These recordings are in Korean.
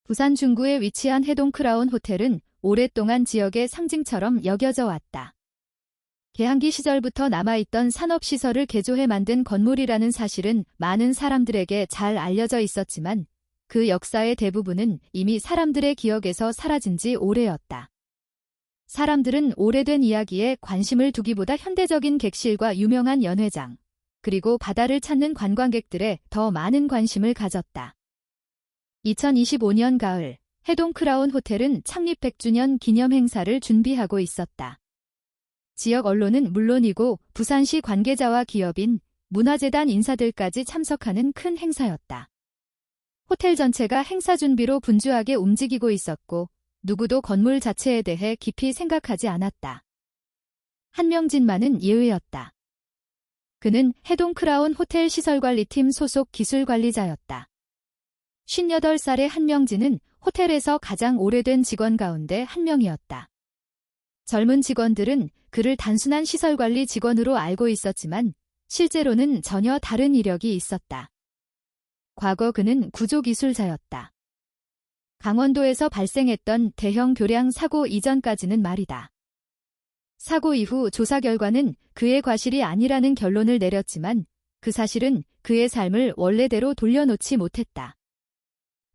부산 중구에 위치한 해동 크라운 호텔은 오랫동안 지역의 상징처럼 여겨져 왔다. 개항기 시절부터 남아있던 산업시설을 개조해 만든 건물이라는 사실은 많은 사람들에게 잘 알려져 있었지만 그 역사의 대부분은 이미 사람들의 기억에서 사라진 지 오래였다. 사람들은 오래된 이야기에 관심을 두기보다 현대적인 객실과 유명한 연회장, 그리고 바다를 찾는 관광객들에 더 많은 관심을 가졌다. 2025년 가을, 해동 크라운 호텔은 창립 100주년 기념 행사를 준비하고 있었다. 지역 언론은 물론이고 부산시 관계자와 기업인, 문화재단 인사들까지 참석하는 큰 행사였다. 호텔 전체가 행사 준비로 분주하게 움직이고 있었고 누구도 건물 자체에 대해 깊이 생각하지 않았다. 한명진만은 예외였다. 그는 해동 크라운 호텔 시설관리팀 소속 기술관리자였다. 58살의 한명진은 호텔에서 가장 오래된 직원 가운데 한 명이었다. 젊은 직원들은 그를 단순한 시설관리 직원으로 알고 있었지만 실제로는 전혀 다른 이력이 있었다. 과거 그는 구조기술자였다. 강원도에서 발생했던 대형 교량 사고 이전까지는 말이다. 사고 이후 조사 결과는 그의 과실이 아니라는 결론을 내렸지만 그 사실은 그의 삶을 원래대로 돌려놓지 못했다.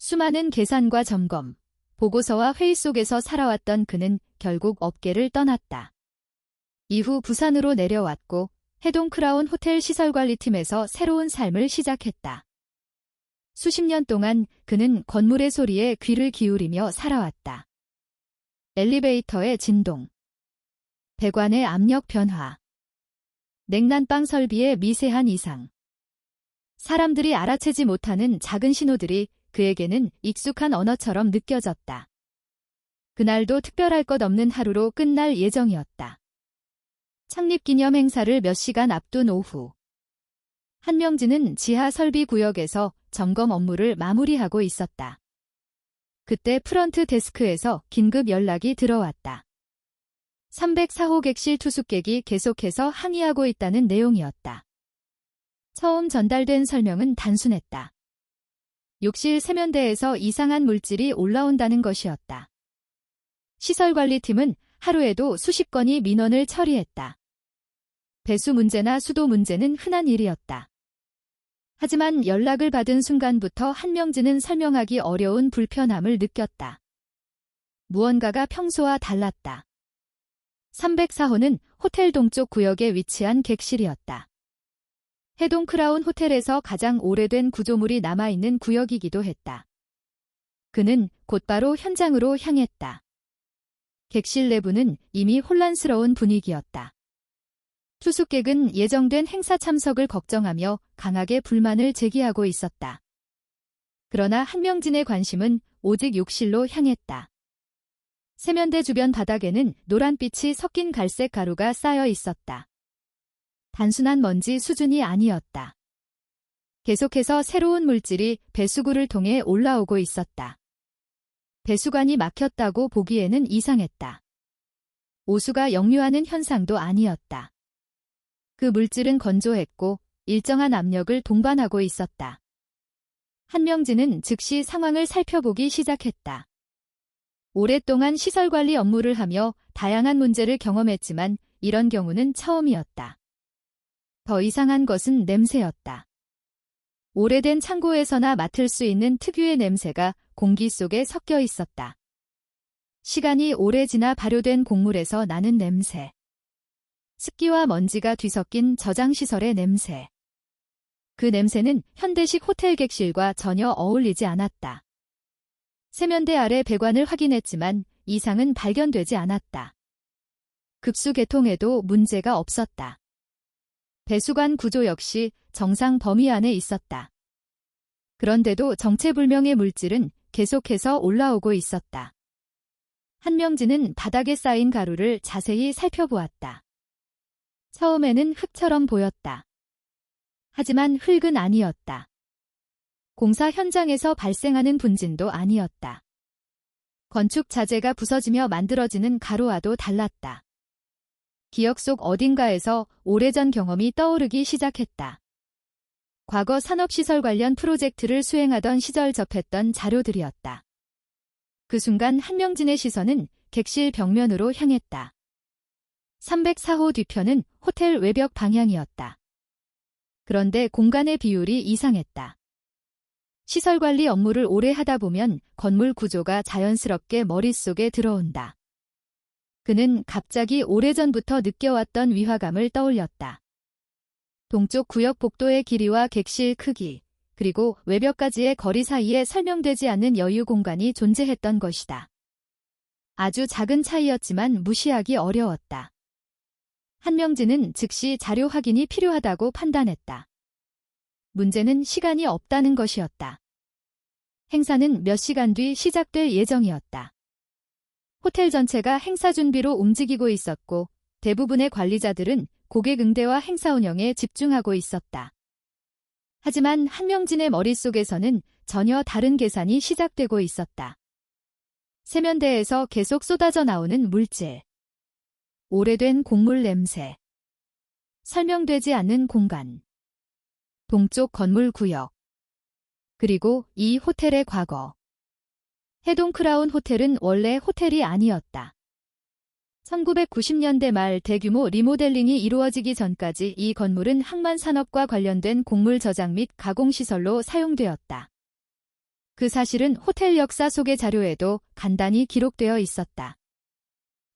수많은 계산과 점검, 보고서와 회의 속에서 살아왔던 그는 결국 업계를 떠났다. 이후 부산으로 내려왔고 해동 크라운 호텔 시설관리팀에서 새로운 삶을 시작했다. 수십 년 동안 그는 건물의 소리에 귀를 기울이며 살아왔다. 엘리베이터의 진동, 배관의 압력 변화, 냉난방 설비의 미세한 이상. 사람들이 알아채지 못하는 작은 신호들이 그에게는 익숙한 언어처럼 느껴졌다. 그날도 특별할 것 없는 하루로 끝날 예정이었다. 창립기념 행사를 몇 시간 앞둔 오후. 한명진은 지하 설비 구역에서 점검 업무를 마무리하고 있었다. 그때 프런트 데스크에서 긴급 연락이 들어왔다. 304호 객실 투숙객이 계속해서 항의하고 있다는 내용이었다. 처음 전달된 설명은 단순했다. 욕실 세면대에서 이상한 물질이 올라온다는 것이었다. 시설관리팀은 하루에도 수십 건의 민원을 처리했다. 배수 문제나 수도 문제는 흔한 일이었다. 하지만 연락을 받은 순간부터 한명진은 설명하기 어려운 불편함을 느꼈다. 무언가가 평소와 달랐다. 304호는 호텔 동쪽 구역에 위치한 객실이었다. 해동 크라운 호텔에서 가장 오래된 구조물이 남아있는 구역이기도 했다. 그는 곧바로 현장으로 향했다. 객실 내부는 이미 혼란스러운 분위기였다. 투숙객은 예정된 행사 참석을 걱정하며 강하게 불만을 제기하고 있었다. 그러나 한명진의 관심은 오직 욕실로 향했다. 세면대 주변 바닥에는 노란빛이 섞인 갈색 가루가 쌓여 있었다. 단순한 먼지 수준이 아니었다. 계속해서 새로운 물질이 배수구를 통해 올라오고 있었다. 배수관이 막혔다고 보기에는 이상했다. 오수가 역류하는 현상도 아니었다. 그 물질은 건조했고 일정한 압력을 동반하고 있었다. 한명진은 즉시 상황을 살펴보기 시작했다. 오랫동안 시설관리 업무를 하며 다양한 문제를 경험했지만 이런 경우는 처음이었다. 더 이상한 것은 냄새였다. 오래된 창고에서나 맡을 수 있는 특유의 냄새가 공기 속에 섞여 있었다. 시간이 오래 지나 발효된 곡물에서 나는 냄새. 습기와 먼지가 뒤섞인 저장시설의 냄새. 그 냄새는 현대식 호텔 객실과 전혀 어울리지 않았다. 세면대 아래 배관을 확인했지만 이상은 발견되지 않았다. 급수 개통에도 문제가 없었다. 배수관 구조 역시 정상 범위 안에 있었다. 그런데도 정체불명의 물질은 계속해서 올라오고 있었다. 한명진은 바닥에 쌓인 가루를 자세히 살펴보았다. 처음에는 흙처럼 보였다. 하지만 흙은 아니었다. 공사 현장에서 발생하는 분진도 아니었다. 건축 자재가 부서지며 만들어지는 가루와도 달랐다. 기억 속 어딘가에서 오래전 경험이 떠오르기 시작했다. 과거 산업시설 관련 프로젝트를 수행하던 시절 접했던 자료들이었다. 그 순간 한명진의 시선은 객실 벽면으로 향했다. 304호 뒤편은 호텔 외벽 방향이었다. 그런데 공간의 비율이 이상했다. 시설관리 업무를 오래 하다 보면 건물 구조가 자연스럽게 머릿속에 들어온다. 그는 갑자기 오래전부터 느껴왔던 위화감을 떠올렸다. 동쪽 구역 복도의 길이와 객실 크기, 그리고 외벽까지의 거리 사이에 설명되지 않는 여유 공간이 존재했던 것이다. 아주 작은 차이였지만 무시하기 어려웠다. 한명진은 즉시 자료 확인이 필요하다고 판단했다. 문제는 시간이 없다는 것이었다. 행사는 몇 시간 뒤 시작될 예정이었다. 호텔 전체가 행사 준비로 움직이고 있었고 대부분의 관리자들은 고객 응대와 행사 운영에 집중하고 있었다. 하지만 한명진의 머릿속에서는 전혀 다른 계산이 시작되고 있었다. 세면대에서 계속 쏟아져 나오는 물질. 오래된 곡물 냄새. 설명되지 않는 공간. 동쪽 건물 구역. 그리고 이 호텔의 과거. 해동 크라운 호텔은 원래 호텔이 아니었다. 1990년대 말 대규모 리모델링이 이루어지기 전까지 이 건물은 항만산업과 관련된 곡물 저장 및 가공시설로 사용되었다. 그 사실은 호텔 역사 속의 자료에도 간단히 기록되어 있었다.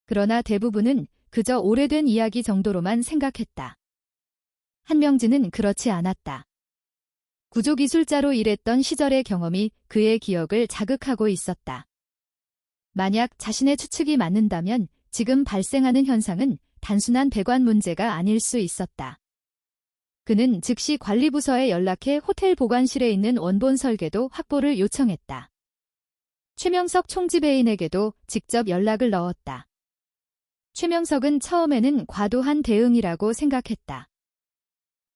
그러나 대부분은 그저 오래된 이야기 정도로만 생각했다. 한명진은 그렇지 않았다. 구조기술자로 일했던 시절의 경험이 그의 기억을 자극하고 있었다. 만약 자신의 추측이 맞는다면 지금 발생하는 현상은 단순한 배관 문제가 아닐 수 있었다. 그는 즉시 관리부서에 연락해 호텔 보관실에 있는 원본 설계도 확보를 요청했다. 최명석 총지배인에게도 직접 연락을 넣었다. 최명석은 처음에는 과도한 대응이라고 생각했다.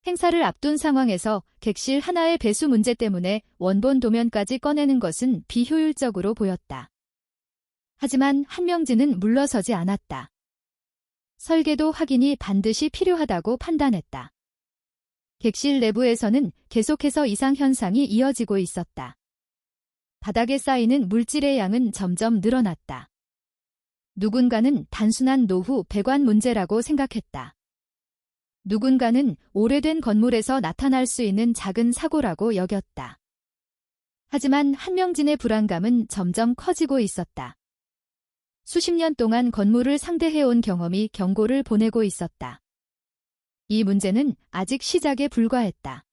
행사를 앞둔 상황에서 객실 하나의 배수 문제 때문에 원본 도면까지 꺼내는 것은 비효율적으로 보였다. 하지만 한명진은 물러서지 않았다. 설계도 확인이 반드시 필요하다고 판단했다. 객실 내부에서는 계속해서 이상 현상이 이어지고 있었다. 바닥에 쌓이는 물질의 양은 점점 늘어났다. 누군가는 단순한 노후 배관 문제라고 생각했다. 누군가는 오래된 건물에서 나타날 수 있는 작은 사고라고 여겼다. 하지만 한명진의 불안감은 점점 커지고 있었다. 수십 년 동안 건물을 상대해온 경험이 경고를 보내고 있었다. 이 문제는 아직 시작에 불과했다.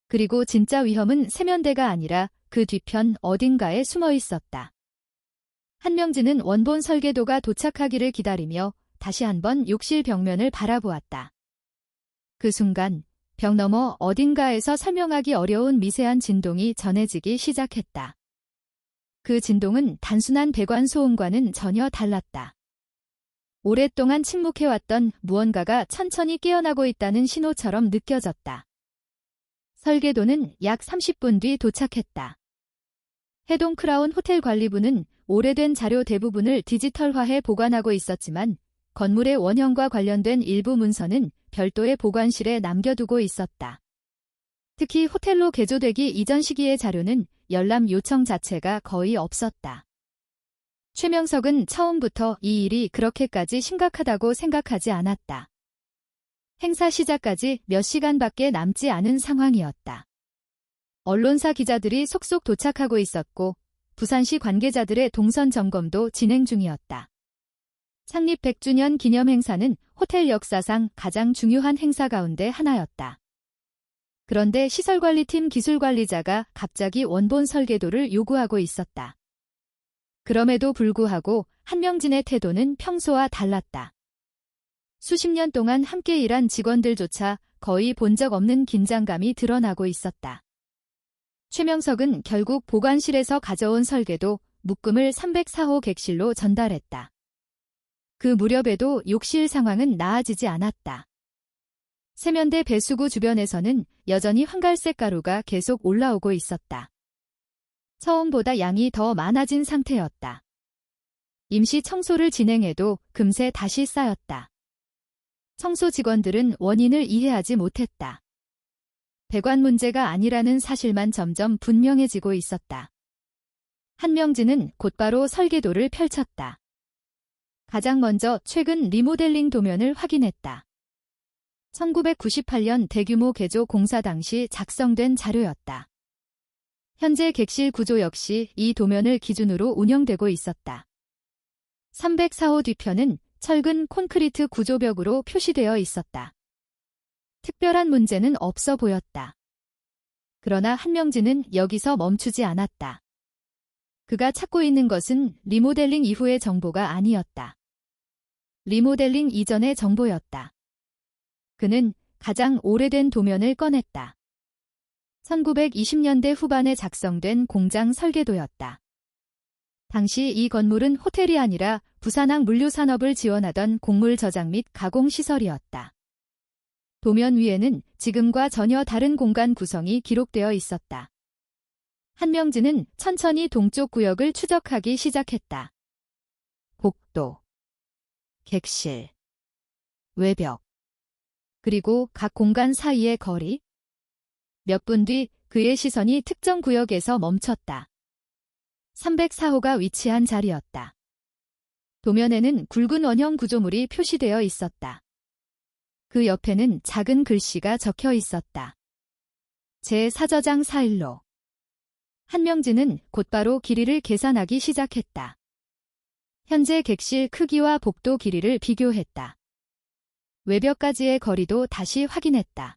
그리고 진짜 위험은 세면대가 아니라 그 뒤편 어딘가에 숨어 있었다. 한명진은 원본 설계도가 도착하기를 기다리며 다시 한번 욕실 벽면을 바라보았다. 그 순간 벽 너머 어딘가에서 설명하기 어려운 미세한 진동이 전해지기 시작했다. 그 진동은 단순한 배관 소음과는 전혀 달랐다. 오랫동안 침묵해왔던 무언가가 천천히 깨어나고 있다는 신호처럼 느껴졌다. 설계도는 약 30분 뒤 도착했다. 해동 크라운 호텔 관리부는 오래된 자료 대부분을 디지털화해 보관하고 있었지만 건물의 원형과 관련된 일부 문서는 별도의 보관실에 남겨두고 있었다. 특히 호텔로 개조되기 이전 시기의 자료는 열람 요청 자체가 거의 없었다. 최명석은 처음부터 이 일이 그렇게까지 심각하다고 생각하지 않았다. 행사 시작까지 몇 시간밖에 남지 않은 상황이었다. 언론사 기자들이 속속 도착하고 있었고 부산시 관계자들의 동선 점검도 진행 중이었다. 창립 100주년 기념 행사는 호텔 역사상 가장 중요한 행사 가운데 하나였다. 그런데 시설관리팀 기술관리자가 갑자기 원본 설계도를 요구하고 있었다. 그럼에도 불구하고 한명진의 태도는 평소와 달랐다. 수십 년 동안 함께 일한 직원들조차 거의 본 적 없는 긴장감이 드러나고 있었다. 최명석은 결국 보관실에서 가져온 설계도 묶음을 304호 객실로 전달했다. 그 무렵에도 욕실 상황은 나아지지 않았다. 세면대 배수구 주변에서는 여전히 황갈색 가루가 계속 올라오고 있었다. 처음보다 양이 더 많아진 상태였다. 임시 청소를 진행해도 금세 다시 쌓였다. 청소 직원들은 원인을 이해하지 못했다. 배관 문제가 아니라는 사실만 점점 분명해지고 있었다. 한명진은 곧바로 설계도를 펼쳤다. 가장 먼저 최근 리모델링 도면을 확인했다. 1998년 대규모 개조 공사 당시 작성된 자료였다. 현재 객실 구조 역시 이 도면을 기준으로 운영되고 있었다. 304호 뒤편은 철근 콘크리트 구조벽으로 표시되어 있었다. 특별한 문제는 없어 보였다. 그러나 한명진은 여기서 멈추지 않았다. 그가 찾고 있는 것은 리모델링 이후의 정보가 아니었다. 리모델링 이전의 정보였다. 그는 가장 오래된 도면을 꺼냈다. 1920년대 후반에 작성된 공장 설계도였다. 당시 이 건물은 호텔이 아니라 부산항 물류산업을 지원하던 곡물 저장 및 가공시설이었다. 도면 위에는 지금과 전혀 다른 공간 구성이 기록되어 있었다. 한명진은 천천히 동쪽 구역을 추적하기 시작했다. 복도, 객실, 외벽, 그리고 각 공간 사이의 거리. 몇 분 뒤 그의 시선이 특정 구역에서 멈췄다. 304호가 위치한 자리였다. 도면에는 굵은 원형 구조물이 표시되어 있었다. 그 옆에는 작은 글씨가 적혀 있었다. 제4저장 4일로. 한명진은 곧바로 길이를 계산하기 시작했다. 현재 객실 크기와 복도 길이를 비교했다. 외벽까지의 거리도 다시 확인했다.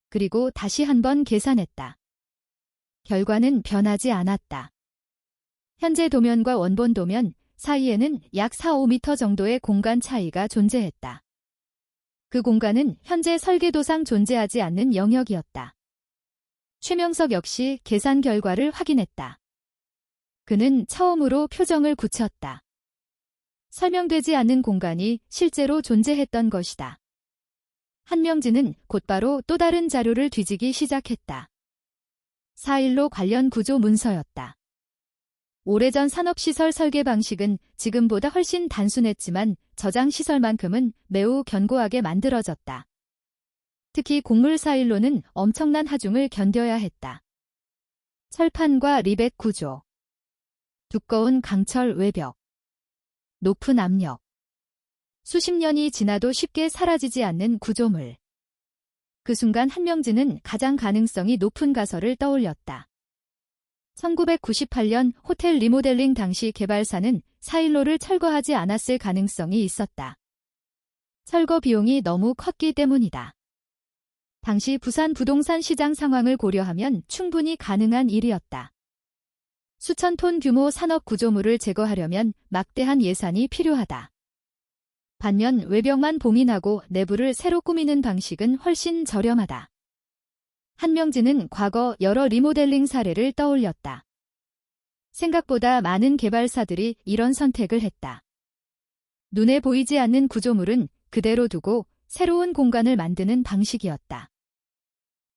그리고 다시 한번 계산했다. 결과는 변하지 않았다. 현재 도면과 원본 도면 사이에는 약 4-5m 정도의 공간 차이가 존재했다. 그 공간은 현재 설계도상 존재하지 않는 영역이었다. 최명석 역시 계산 결과를 확인했다. 그는 처음으로 표정을 굳혔다. 설명되지 않는 공간이 실제로 존재했던 것이다. 한명진은 곧바로 또 다른 자료를 뒤지기 시작했다. 4.15 관련 구조 문서였다. 오래전 산업시설 설계 방식은 지금보다 훨씬 단순했지만 저장시설만큼은 매우 견고하게 만들어졌다. 특히 곡물 4.15는 엄청난 하중을 견뎌야 했다. 철판과 리벳 구조, 두꺼운 강철 외벽, 높은 압력, 수십 년이 지나도 쉽게 사라지지 않는 구조물. 그 순간 한명진은 가장 가능성이 높은 가설을 떠올렸다. 1998년 호텔 리모델링 당시 개발사는 4.15를 철거하지 않았을 가능성이 있었다. 철거 비용이 너무 컸기 때문이다. 당시 부산 부동산 시장 상황을 고려하면 충분히 가능한 일이었다. 수천 톤 규모 산업 구조물을 제거하려면 막대한 예산이 필요하다. 반면 외벽만 봉인하고 내부를 새로 꾸미는 방식은 훨씬 저렴하다. 한명진은 과거 여러 리모델링 사례를 떠올렸다. 생각보다 많은 개발사들이 이런 선택을 했다. 눈에 보이지 않는 구조물은 그대로 두고 새로운 공간을 만드는 방식이었다.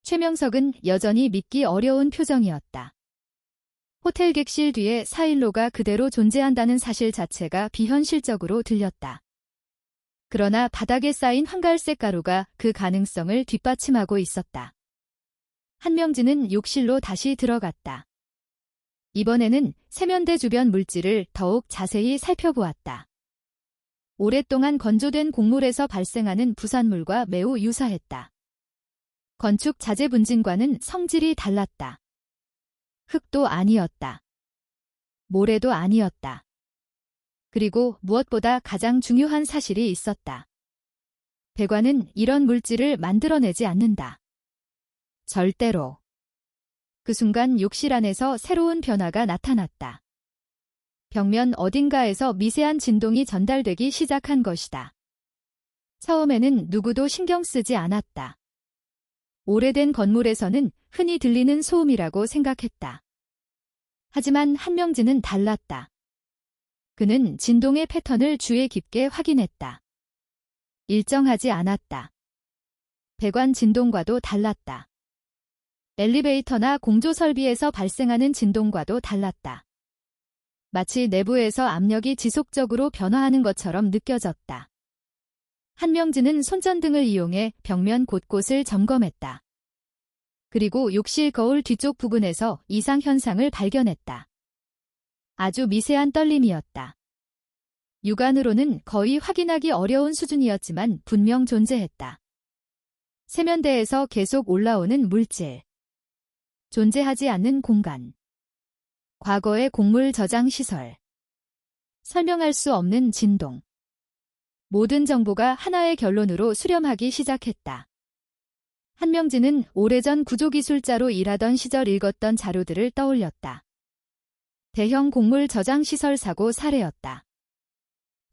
최명석은 여전히 믿기 어려운 표정이었다. 호텔 객실 뒤에 4.15가 그대로 존재한다는 사실 자체가 비현실적으로 들렸다. 그러나 바닥에 쌓인 황갈색 가루가 그 가능성을 뒷받침하고 있었다. 한명진은 욕실로 다시 들어갔다. 이번에는 세면대 주변 물질을 더욱 자세히 살펴보았다. 오랫동안 건조된 곡물에서 발생하는 부산물과 매우 유사했다. 건축 자재 분진과는 성질이 달랐다. 흙도 아니었다. 모래도 아니었다. 그리고 무엇보다 가장 중요한 사실이 있었다. 배관은 이런 물질을 만들어내지 않는다. 절대로. 그 순간 욕실 안에서 새로운 변화가 나타났다. 벽면 어딘가에서 미세한 진동이 전달되기 시작한 것이다. 처음에는 누구도 신경 쓰지 않았다. 오래된 건물에서는 흔히 들리는 소음이라고 생각했다. 하지만 한명진은 달랐다. 그는 진동의 패턴을 주의 깊게 확인했다. 일정하지 않았다. 배관 진동과도 달랐다. 엘리베이터나 공조 설비에서 발생하는 진동과도 달랐다. 마치 내부에서 압력이 지속적으로 변화하는 것처럼 느껴졌다. 한명진은 손전등을 이용해 벽면 곳곳을 점검했다. 그리고 욕실 거울 뒤쪽 부근에서 이상 현상을 발견했다. 아주 미세한 떨림이었다. 육안으로는 거의 확인하기 어려운 수준이었지만 분명 존재했다. 세면대에서 계속 올라오는 물질. 존재하지 않는 공간. 과거의 곡물 저장 시설. 설명할 수 없는 진동. 모든 정보가 하나의 결론으로 수렴하기 시작했다. 한명진은 오래전 구조기술자로 일하던 시절 읽었던 자료들을 떠올렸다. 대형 곡물 저장 시설 사고 사례였다.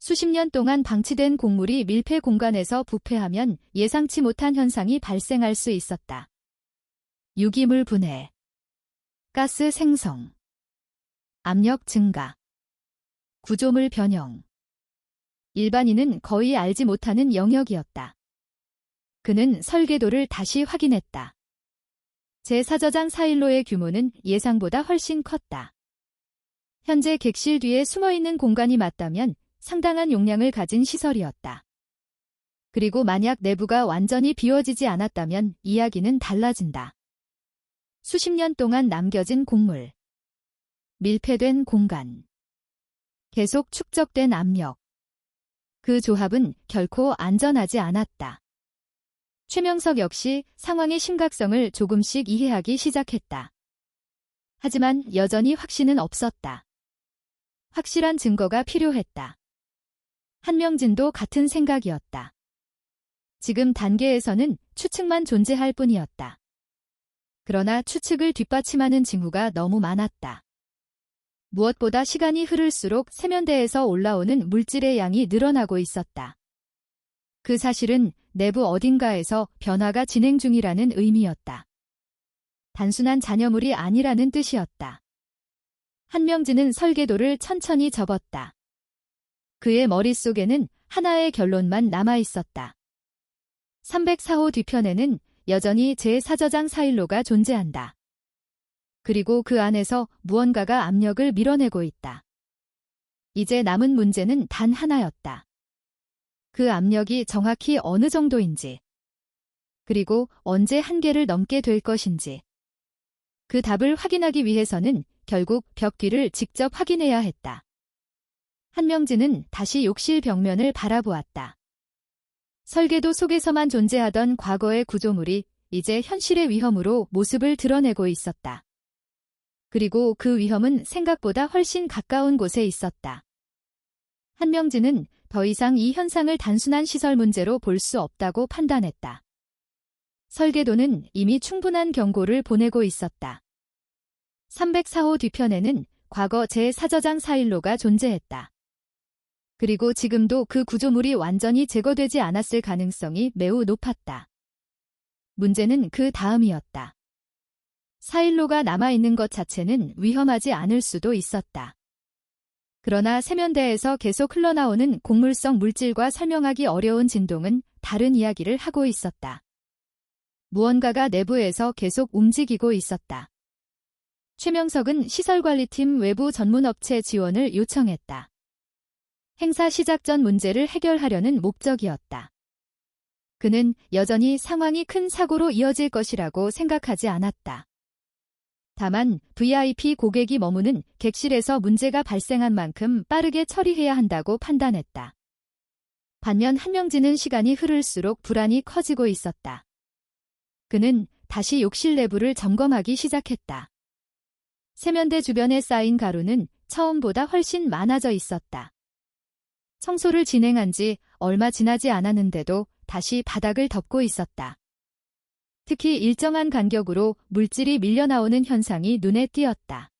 수십 년 동안 방치된 곡물이 밀폐 공간에서 부패하면 예상치 못한 현상이 발생할 수 있었다. 유기물 분해, 가스 생성, 압력 증가, 구조물 변형. 일반인은 거의 알지 못하는 영역이었다. 그는 설계도를 다시 확인했다. 제4저장 사일로의 규모는 예상보다 훨씬 컸다. 현재 객실 뒤에 숨어있는 공간이 맞다면 상당한 용량을 가진 시설이었다. 그리고 만약 내부가 완전히 비워지지 않았다면 이야기는 달라진다. 수십 년 동안 남겨진 곡물, 밀폐된 공간, 계속 축적된 압력. 그 조합은 결코 안전하지 않았다. 최명석 역시 상황의 심각성을 조금씩 이해하기 시작했다. 하지만 여전히 확신은 없었다. 확실한 증거가 필요했다. 한명진도 같은 생각이었다. 지금 단계에서는 추측만 존재할 뿐이었다. 그러나 추측을 뒷받침하는 징후가 너무 많았다. 무엇보다 시간이 흐를수록 세면대에서 올라오는 물질의 양이 늘어나고 있었다. 그 사실은 내부 어딘가에서 변화가 진행 중이라는 의미였다. 단순한 잔여물이 아니라는 뜻이었다. 한명진은 설계도를 천천히 접었다. 그의 머릿속에는 하나의 결론만 남아있었다. 304호 뒤편에는 여전히 제4저장 사일로가 존재한다. 그리고 그 안에서 무언가가 압력을 밀어내고 있다. 이제 남은 문제는 단 하나였다. 그 압력이 정확히 어느 정도인지, 그리고 언제 한계를 넘게 될 것인지. 그 답을 확인하기 위해서는 결국 벽 뒤를 직접 확인해야 했다. 한명진은 다시 욕실 벽면을 바라보았다. 설계도 속에서만 존재하던 과거의 구조물이 이제 현실의 위험으로 모습을 드러내고 있었다. 그리고 그 위험은 생각보다 훨씬 가까운 곳에 있었다. 한명진은 더 이상 이 현상을 단순한 시설 문제로 볼 수 없다고 판단했다. 설계도는 이미 충분한 경고를 보내고 있었다. 304호 뒤편에는 과거 제4저장 사일로가 존재했다. 그리고 지금도 그 구조물이 완전히 제거되지 않았을 가능성이 매우 높았다. 문제는 그 다음이었다. 사일로가 남아있는 것 자체는 위험하지 않을 수도 있었다. 그러나 세면대에서 계속 흘러나오는 곡물성 물질과 설명하기 어려운 진동은 다른 이야기를 하고 있었다. 무언가가 내부에서 계속 움직이고 있었다. 최명석은 시설관리팀 외부 전문업체 지원을 요청했다. 행사 시작 전 문제를 해결하려는 목적이었다. 그는 여전히 상황이 큰 사고로 이어질 것이라고 생각하지 않았다. 다만 VIP 고객이 머무는 객실에서 문제가 발생한 만큼 빠르게 처리해야 한다고 판단했다. 반면 한명진은 시간이 흐를수록 불안이 커지고 있었다. 그는 다시 욕실 내부를 점검하기 시작했다. 세면대 주변에 쌓인 가루는 처음보다 훨씬 많아져 있었다. 청소를 진행한 지 얼마 지나지 않았는데도 다시 바닥을 덮고 있었다. 특히 일정한 간격으로 물질이 밀려나오는 현상이 눈에 띄었다.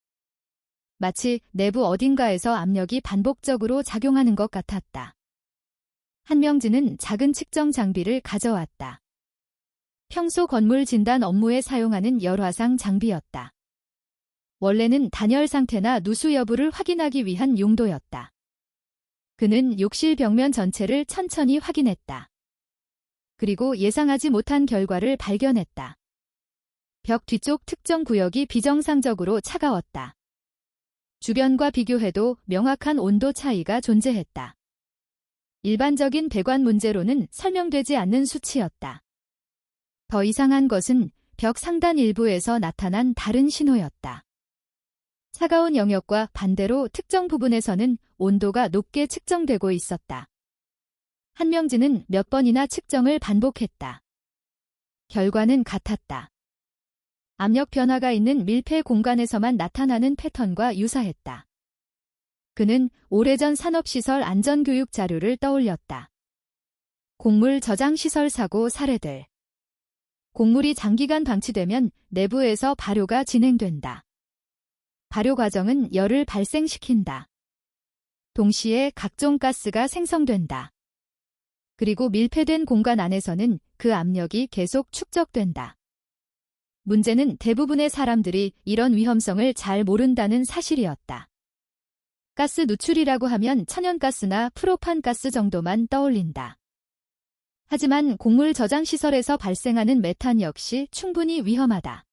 마치 내부 어딘가에서 압력이 반복적으로 작용하는 것 같았다. 한명진은 작은 측정 장비를 가져왔다. 평소 건물 진단 업무에 사용하는 열화상 장비였다. 원래는 단열 상태나 누수 여부를 확인하기 위한 용도였다. 그는 욕실 벽면 전체를 천천히 확인했다. 그리고 예상하지 못한 결과를 발견했다. 벽 뒤쪽 특정 구역이 비정상적으로 차가웠다. 주변과 비교해도 명확한 온도 차이가 존재했다. 일반적인 배관 문제로는 설명되지 않는 수치였다. 더 이상한 것은 벽 상단 일부에서 나타난 다른 신호였다. 차가운 영역과 반대로 특정 부분에서는 온도가 높게 측정되고 있었다. 한명진은 몇 번이나 측정을 반복했다. 결과는 같았다. 압력 변화가 있는 밀폐 공간에서만 나타나는 패턴과 유사했다. 그는 오래전 산업시설 안전교육 자료를 떠올렸다. 곡물 저장시설 사고 사례들. 곡물이 장기간 방치되면 내부에서 발효가 진행된다. 발효 과정은 열을 발생시킨다. 동시에 각종 가스가 생성된다. 그리고 밀폐된 공간 안에서는 그 압력이 계속 축적된다. 문제는 대부분의 사람들이 이런 위험성을 잘 모른다는 사실이었다. 가스 누출이라고 하면 천연가스나 프로판가스 정도만 떠올린다. 하지만 곡물 저장시설에서 발생하는 메탄 역시 충분히 위험하다.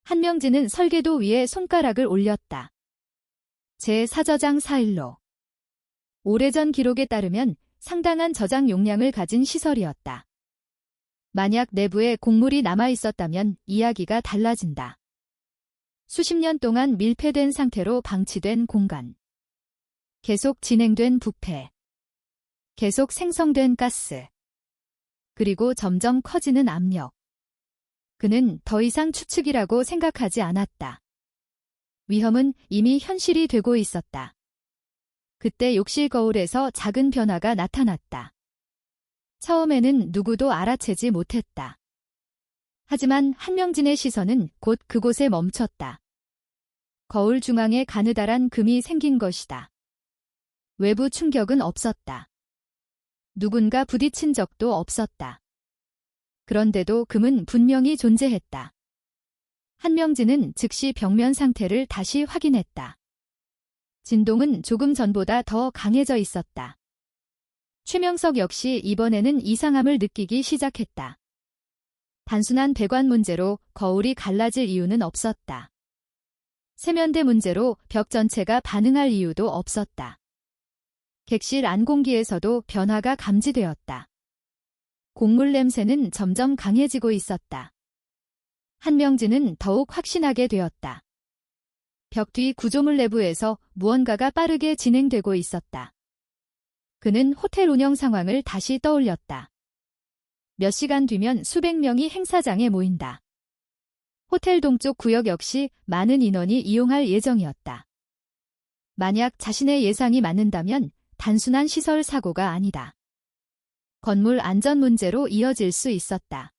한명진은 설계도 위에 손가락을 올렸다. 제4저장 4일로. 오래전 기록에 따르면 상당한 저장 용량을 가진 시설이었다. 만약 내부에 곡물이 남아있었다면 이야기가 달라진다. 수십 년 동안 밀폐된 상태로 방치된 공간. 계속 진행된 부패. 계속 생성된 가스. 그리고 점점 커지는 압력. 그는 더 이상 추측이라고 생각하지 않았다. 위험은 이미 현실이 되고 있었다. 그때 욕실 거울에서 작은 변화가 나타났다. 처음에는 누구도 알아채지 못했다. 하지만 한명진의 시선은 곧 그곳에 멈췄다. 거울 중앙에 가느다란 금이 생긴 것이다. 외부 충격은 없었다. 누군가 부딪힌 적도 없었다. 그런데도 금은 분명히 존재했다. 한명진은 즉시 벽면 상태를 다시 확인했다. 진동은 조금 전보다 더 강해져 있었다. 최명석 역시 이번에는 이상함을 느끼기 시작했다. 단순한 배관 문제로 거울이 갈라질 이유는 없었다. 세면대 문제로 벽 전체가 반응할 이유도 없었다. 객실 안 공기에서도 변화가 감지되었다. 곡물 냄새는 점점 강해지고 있었다. 한명진은 더욱 확신하게 되었다. 벽 뒤 구조물 내부에서 무언가가 빠르게 진행되고 있었다. 그는 호텔 운영 상황을 다시 떠올렸다. 몇 시간 뒤면 수백 명이 행사장에 모인다. 호텔 동쪽 구역 역시 많은 인원이 이용할 예정이었다. 만약 자신의 예상이 맞는다면 단순한 시설 사고가 아니다. 건물 안전 문제로 이어질 수 있었다.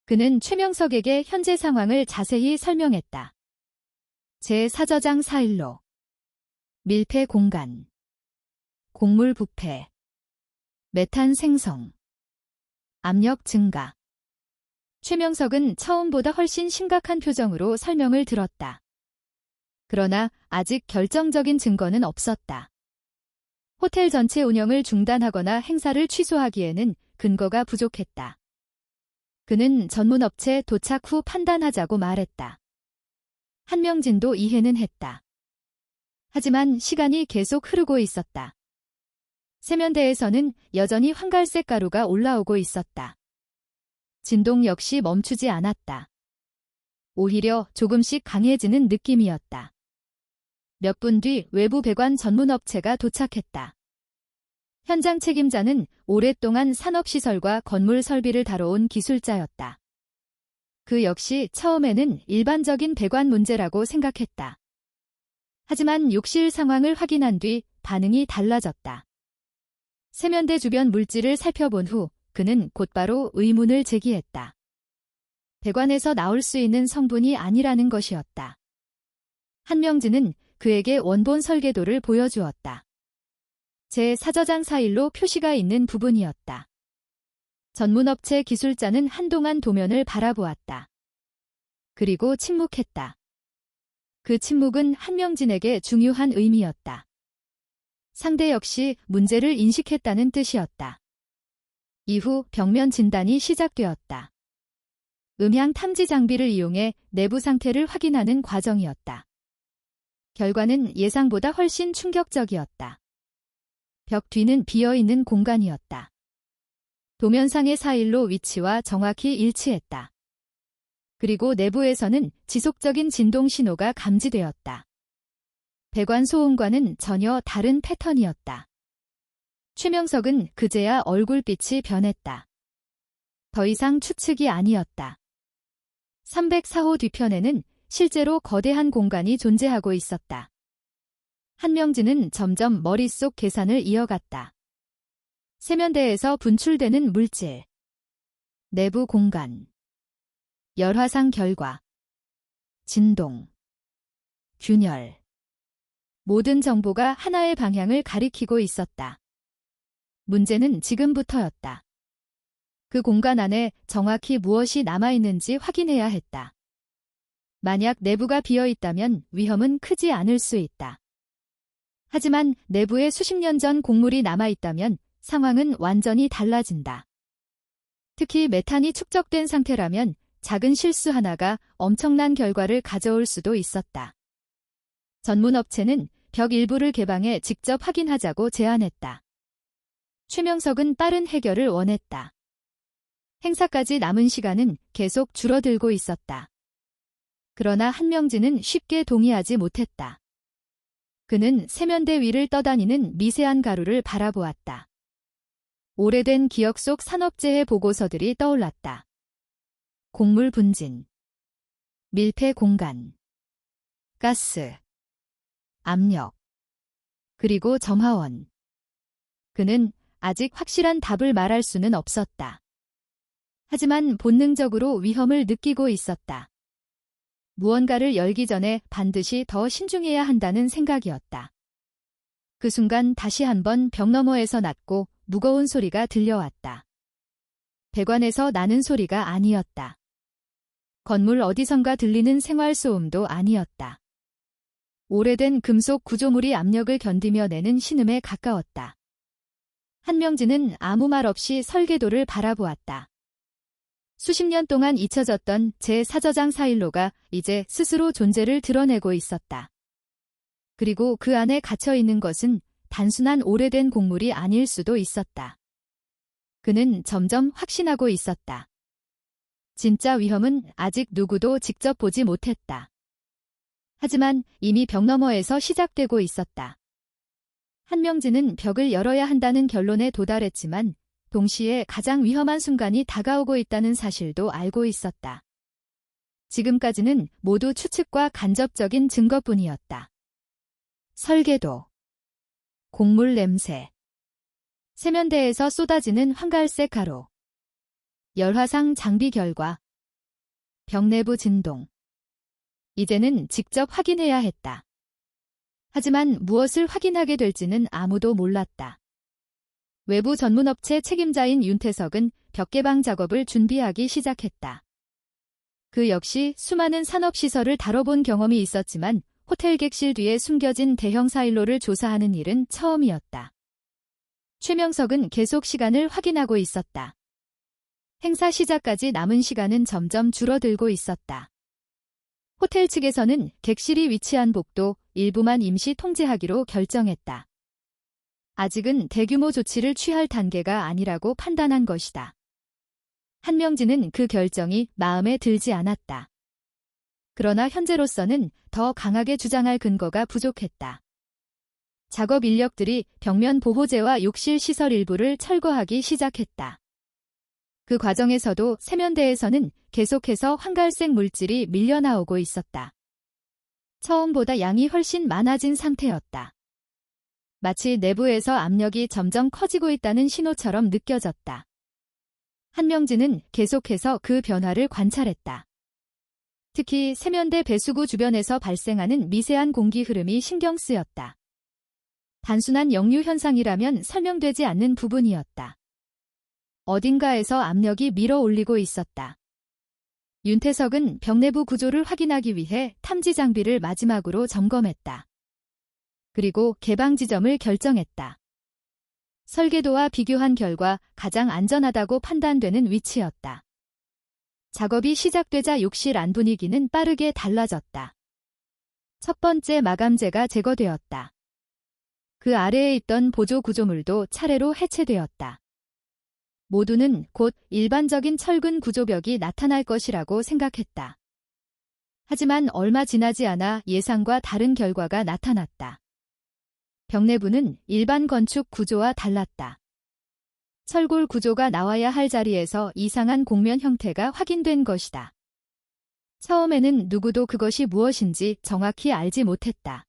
그는 최명석에게 현재 상황을 자세히 설명했다. 제4저장 4일로. 밀폐 공간. 곡물 부패. 메탄 생성. 압력 증가. 최명석은 처음보다 훨씬 심각한 표정으로 설명을 들었다. 그러나 아직 결정적인 증거는 없었다. 호텔 전체 운영을 중단하거나 행사를 취소하기에는 근거가 부족했다. 그는 전문업체 도착 후 판단하자고 말했다. 한명진도 이해는 했다. 하지만 시간이 계속 흐르고 있었다. 세면대에서는 여전히 황갈색 가루가 올라오고 있었다. 진동 역시 멈추지 않았다. 오히려 조금씩 강해지는 느낌이었다. 몇 분 뒤 외부 배관 전문업체가 도착했다. 현장 책임자는 오랫동안 산업시설과 건물 설비를 다뤄온 기술자였다. 그 역시 처음에는 일반적인 배관 문제라고 생각했다. 하지만 욕실 상황을 확인한 뒤 반응이 달라졌다. 세면대 주변 물질을 살펴본 후 그는 곧바로 의문을 제기했다. 배관에서 나올 수 있는 성분이 아니라는 것이었다. 한명진은 그에게 원본 설계도를 보여주었다. 제4저장 4일로 표시가 있는 부분이었다. 전문업체 기술자는 한동안 도면을 바라보았다. 그리고 침묵했다. 그 침묵은 한명진에게 중요한 의미였다. 상대 역시 문제를 인식했다는 뜻이었다. 이후 벽면 진단이 시작되었다. 음향 탐지 장비를 이용해 내부 상태를 확인하는 과정이었다. 결과는 예상보다 훨씬 충격적이었다. 벽 뒤는 비어있는 공간이었다. 도면상의 4일로 위치와 정확히 일치했다. 그리고 내부에서는 지속적인 진동 신호가 감지되었다. 배관 소음과는 전혀 다른 패턴이었다. 최명석은 그제야 얼굴빛이 변했다. 더 이상 추측이 아니었다. 304호 뒤편에는 실제로 거대한 공간이 존재하고 있었다. 한명진은 점점 머릿속 계산을 이어갔다. 세면대에서 분출되는 물질, 내부 공간, 열화상 결과, 진동, 균열. 모든 정보가 하나의 방향을 가리키고 있었다. 문제는 지금부터였다. 그 공간 안에 정확히 무엇이 남아있는지 확인해야 했다. 만약 내부가 비어있다면 위험은 크지 않을 수 있다. 하지만 내부에 수십 년 전 곡물이 남아있다면 상황은 완전히 달라진다. 특히 메탄이 축적된 상태라면 작은 실수 하나가 엄청난 결과를 가져올 수도 있었다. 전문 업체는 벽 일부를 개방해 직접 확인하자고 제안했다. 최명석은 빠른 해결을 원했다. 행사까지 남은 시간은 계속 줄어들고 있었다. 그러나 한명진은 쉽게 동의하지 못했다. 그는 세면대 위를 떠다니는 미세한 가루를 바라보았다. 오래된 기억 속 산업재해 보고서들이 떠올랐다. 곡물 분진, 밀폐 공간, 가스, 압력, 그리고 점화원. 그는 아직 확실한 답을 말할 수는 없었다. 하지만 본능적으로 위험을 느끼고 있었다. 무언가를 열기 전에 반드시 더 신중해야 한다는 생각이었다. 그 순간 다시 한번 벽 너머에서 낮고 무거운 소리가 들려왔다. 배관에서 나는 소리가 아니었다. 건물 어디선가 들리는 생활소음도 아니었다. 오래된 금속 구조물이 압력을 견디며 내는 신음에 가까웠다. 한명진은 아무 말 없이 설계도를 바라보았다. 수십 년 동안 잊혀졌던 제4저장 사일로가 이제 스스로 존재를 드러내고 있었다. 그리고 그 안에 갇혀있는 것은 단순한 오래된 곡물이 아닐 수도 있었다. 그는 점점 확신하고 있었다. 진짜 위험은 아직 누구도 직접 보지 못했다. 하지만 이미 벽 너머에서 시작되고 있었다. 한명진은 벽을 열어야 한다는 결론에 도달했지만 동시에 가장 위험한 순간이 다가오고 있다는 사실도 알고 있었다. 지금까지는 모두 추측과 간접적인 증거뿐이었다. 설계도, 곡물 냄새, 세면대에서 쏟아지는 황갈색 가루, 열화상 장비 결과, 벽 내부 진동. 이제는 직접 확인해야 했다. 하지만 무엇을 확인하게 될지는 아무도 몰랐다. 외부 전문업체 책임자인 윤태석은 벽 개방 작업을 준비하기 시작했다. 그 역시 수많은 산업시설을 다뤄본 경험이 있었지만 호텔 객실 뒤에 숨겨진 대형 사일로를 조사하는 일은 처음이었다. 최명석은 계속 시간을 확인하고 있었다. 행사 시작까지 남은 시간은 점점 줄어들고 있었다. 호텔 측에서는 객실이 위치한 복도 일부만 임시 통제하기로 결정했다. 아직은 대규모 조치를 취할 단계가 아니라고 판단한 것이다. 한명진은 그 결정이 마음에 들지 않았다. 그러나 현재로서는 더 강하게 주장할 근거가 부족했다. 작업 인력들이 벽면 보호제와 욕실 시설 일부를 철거하기 시작했다. 그 과정에서도 세면대에서는 계속해서 황갈색 물질이 밀려나오고 있었다. 처음보다 양이 훨씬 많아진 상태였다. 마치 내부에서 압력이 점점 커지고 있다는 신호처럼 느껴졌다. 한명진은 계속해서 그 변화를 관찰했다. 특히 세면대 배수구 주변에서 발생하는 미세한 공기 흐름이 신경 쓰였다. 단순한 역류 현상이라면 설명되지 않는 부분이었다. 어딘가에서 압력이 밀어올리고 있었다. 윤태석은 벽 내부 구조를 확인하기 위해 탐지 장비를 마지막으로 점검했다. 그리고 개방 지점을 결정했다. 설계도와 비교한 결과 가장 안전하다고 판단되는 위치였다. 작업이 시작되자 욕실 안 분위기는 빠르게 달라졌다. 첫 번째 마감재가 제거되었다. 그 아래에 있던 보조 구조물도 차례로 해체되었다. 모두는 곧 일반적인 철근 구조벽이 나타날 것이라고 생각했다. 하지만 얼마 지나지 않아 예상과 다른 결과가 나타났다. 벽 내부는 일반 건축 구조와 달랐다. 철골 구조가 나와야 할 자리에서 이상한 곡면 형태가 확인된 것이다. 처음에는 누구도 그것이 무엇인지 정확히 알지 못했다.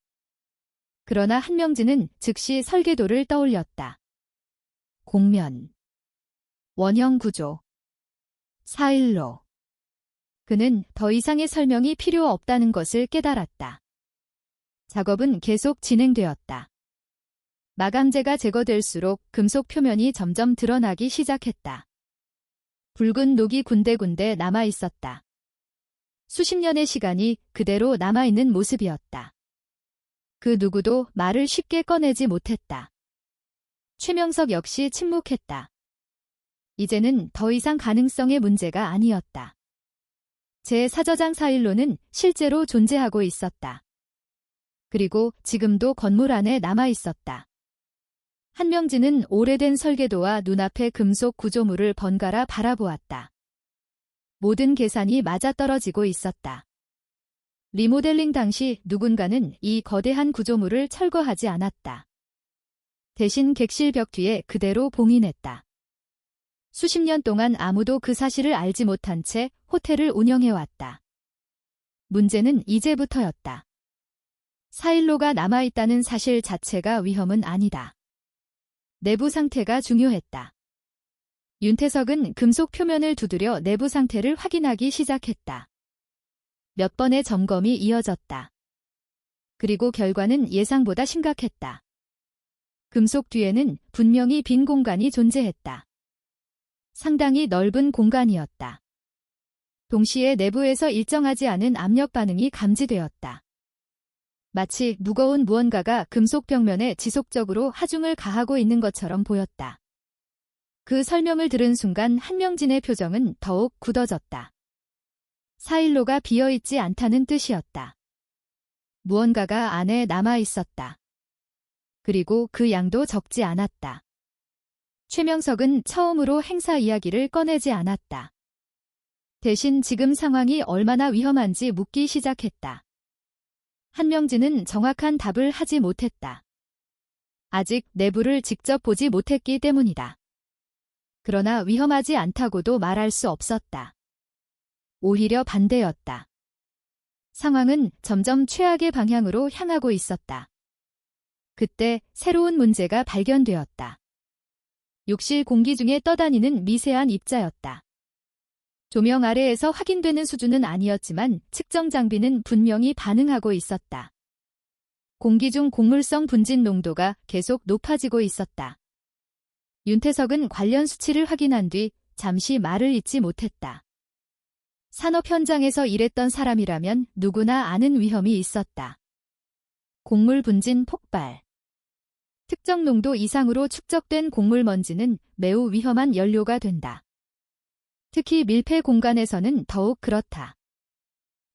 그러나 한명진은 즉시 설계도를 떠올렸다. 곡면, 원형 구조, 사일로. 그는 더 이상의 설명이 필요 없다는 것을 깨달았다. 작업은 계속 진행되었다. 마감재가 제거될수록 금속 표면이 점점 드러나기 시작했다. 붉은 녹이 군데군데 남아 있었다. 수십 년의 시간이 그대로 남아있는 모습이었다. 그 누구도 말을 쉽게 꺼내지 못했다. 최명석 역시 침묵했다. 이제는 더 이상 가능성의 문제가 아니었다. 제4저장 사일로는 실제로 존재하고 있었다. 그리고 지금도 건물 안에 남아 있었다. 한명진은 오래된 설계도와 눈앞의 금속 구조물을 번갈아 바라보았다. 모든 계산이 맞아떨어지고 있었다. 리모델링 당시 누군가는 이 거대한 구조물을 철거하지 않았다. 대신 객실 벽 뒤에 그대로 봉인했다. 수십 년 동안 아무도 그 사실을 알지 못한 채 호텔을 운영해왔다. 문제는 이제부터였다. 사일로가 남아있다는 사실 자체가 위험은 아니다. 내부 상태가 중요했다. 윤태석은 금속 표면을 두드려 내부 상태를 확인하기 시작했다. 몇 번의 점검이 이어졌다. 그리고 결과는 예상보다 심각했다. 금속 뒤에는 분명히 빈 공간이 존재했다. 상당히 넓은 공간이었다. 동시에 내부에서 일정하지 않은 압력 반응이 감지되었다. 마치 무거운 무언가가 금속 벽면에 지속적으로 하중을 가하고 있는 것처럼 보였다. 그 설명을 들은 순간 한명진의 표정은 더욱 굳어졌다. 사일로가 비어있지 않다는 뜻이었다. 무언가가 안에 남아 있었다. 그리고 그 양도 적지 않았다. 최명석은 처음으로 행사 이야기를 꺼내지 않았다. 대신 지금 상황이 얼마나 위험한지 묻기 시작했다. 한명진은 정확한 답을 하지 못했다. 아직 내부를 직접 보지 못했기 때문이다. 그러나 위험하지 않다고도 말할 수 없었다. 오히려 반대였다. 상황은 점점 최악의 방향으로 향하고 있었다. 그때 새로운 문제가 발견되었다. 욕실 공기 중에 떠다니는 미세한 입자였다. 조명 아래에서 확인되는 수준은 아니었지만 측정 장비는 분명히 반응하고 있었다. 공기 중 곡물성 분진 농도가 계속 높아지고 있었다. 윤태석은 관련 수치를 확인한 뒤 잠시 말을 잇지 못했다. 산업 현장에서 일했던 사람이라면 누구나 아는 위험이 있었다. 곡물 분진 폭발. 특정 농도 이상으로 축적된 곡물 먼지는 매우 위험한 연료가 된다. 특히 밀폐 공간에서는 더욱 그렇다.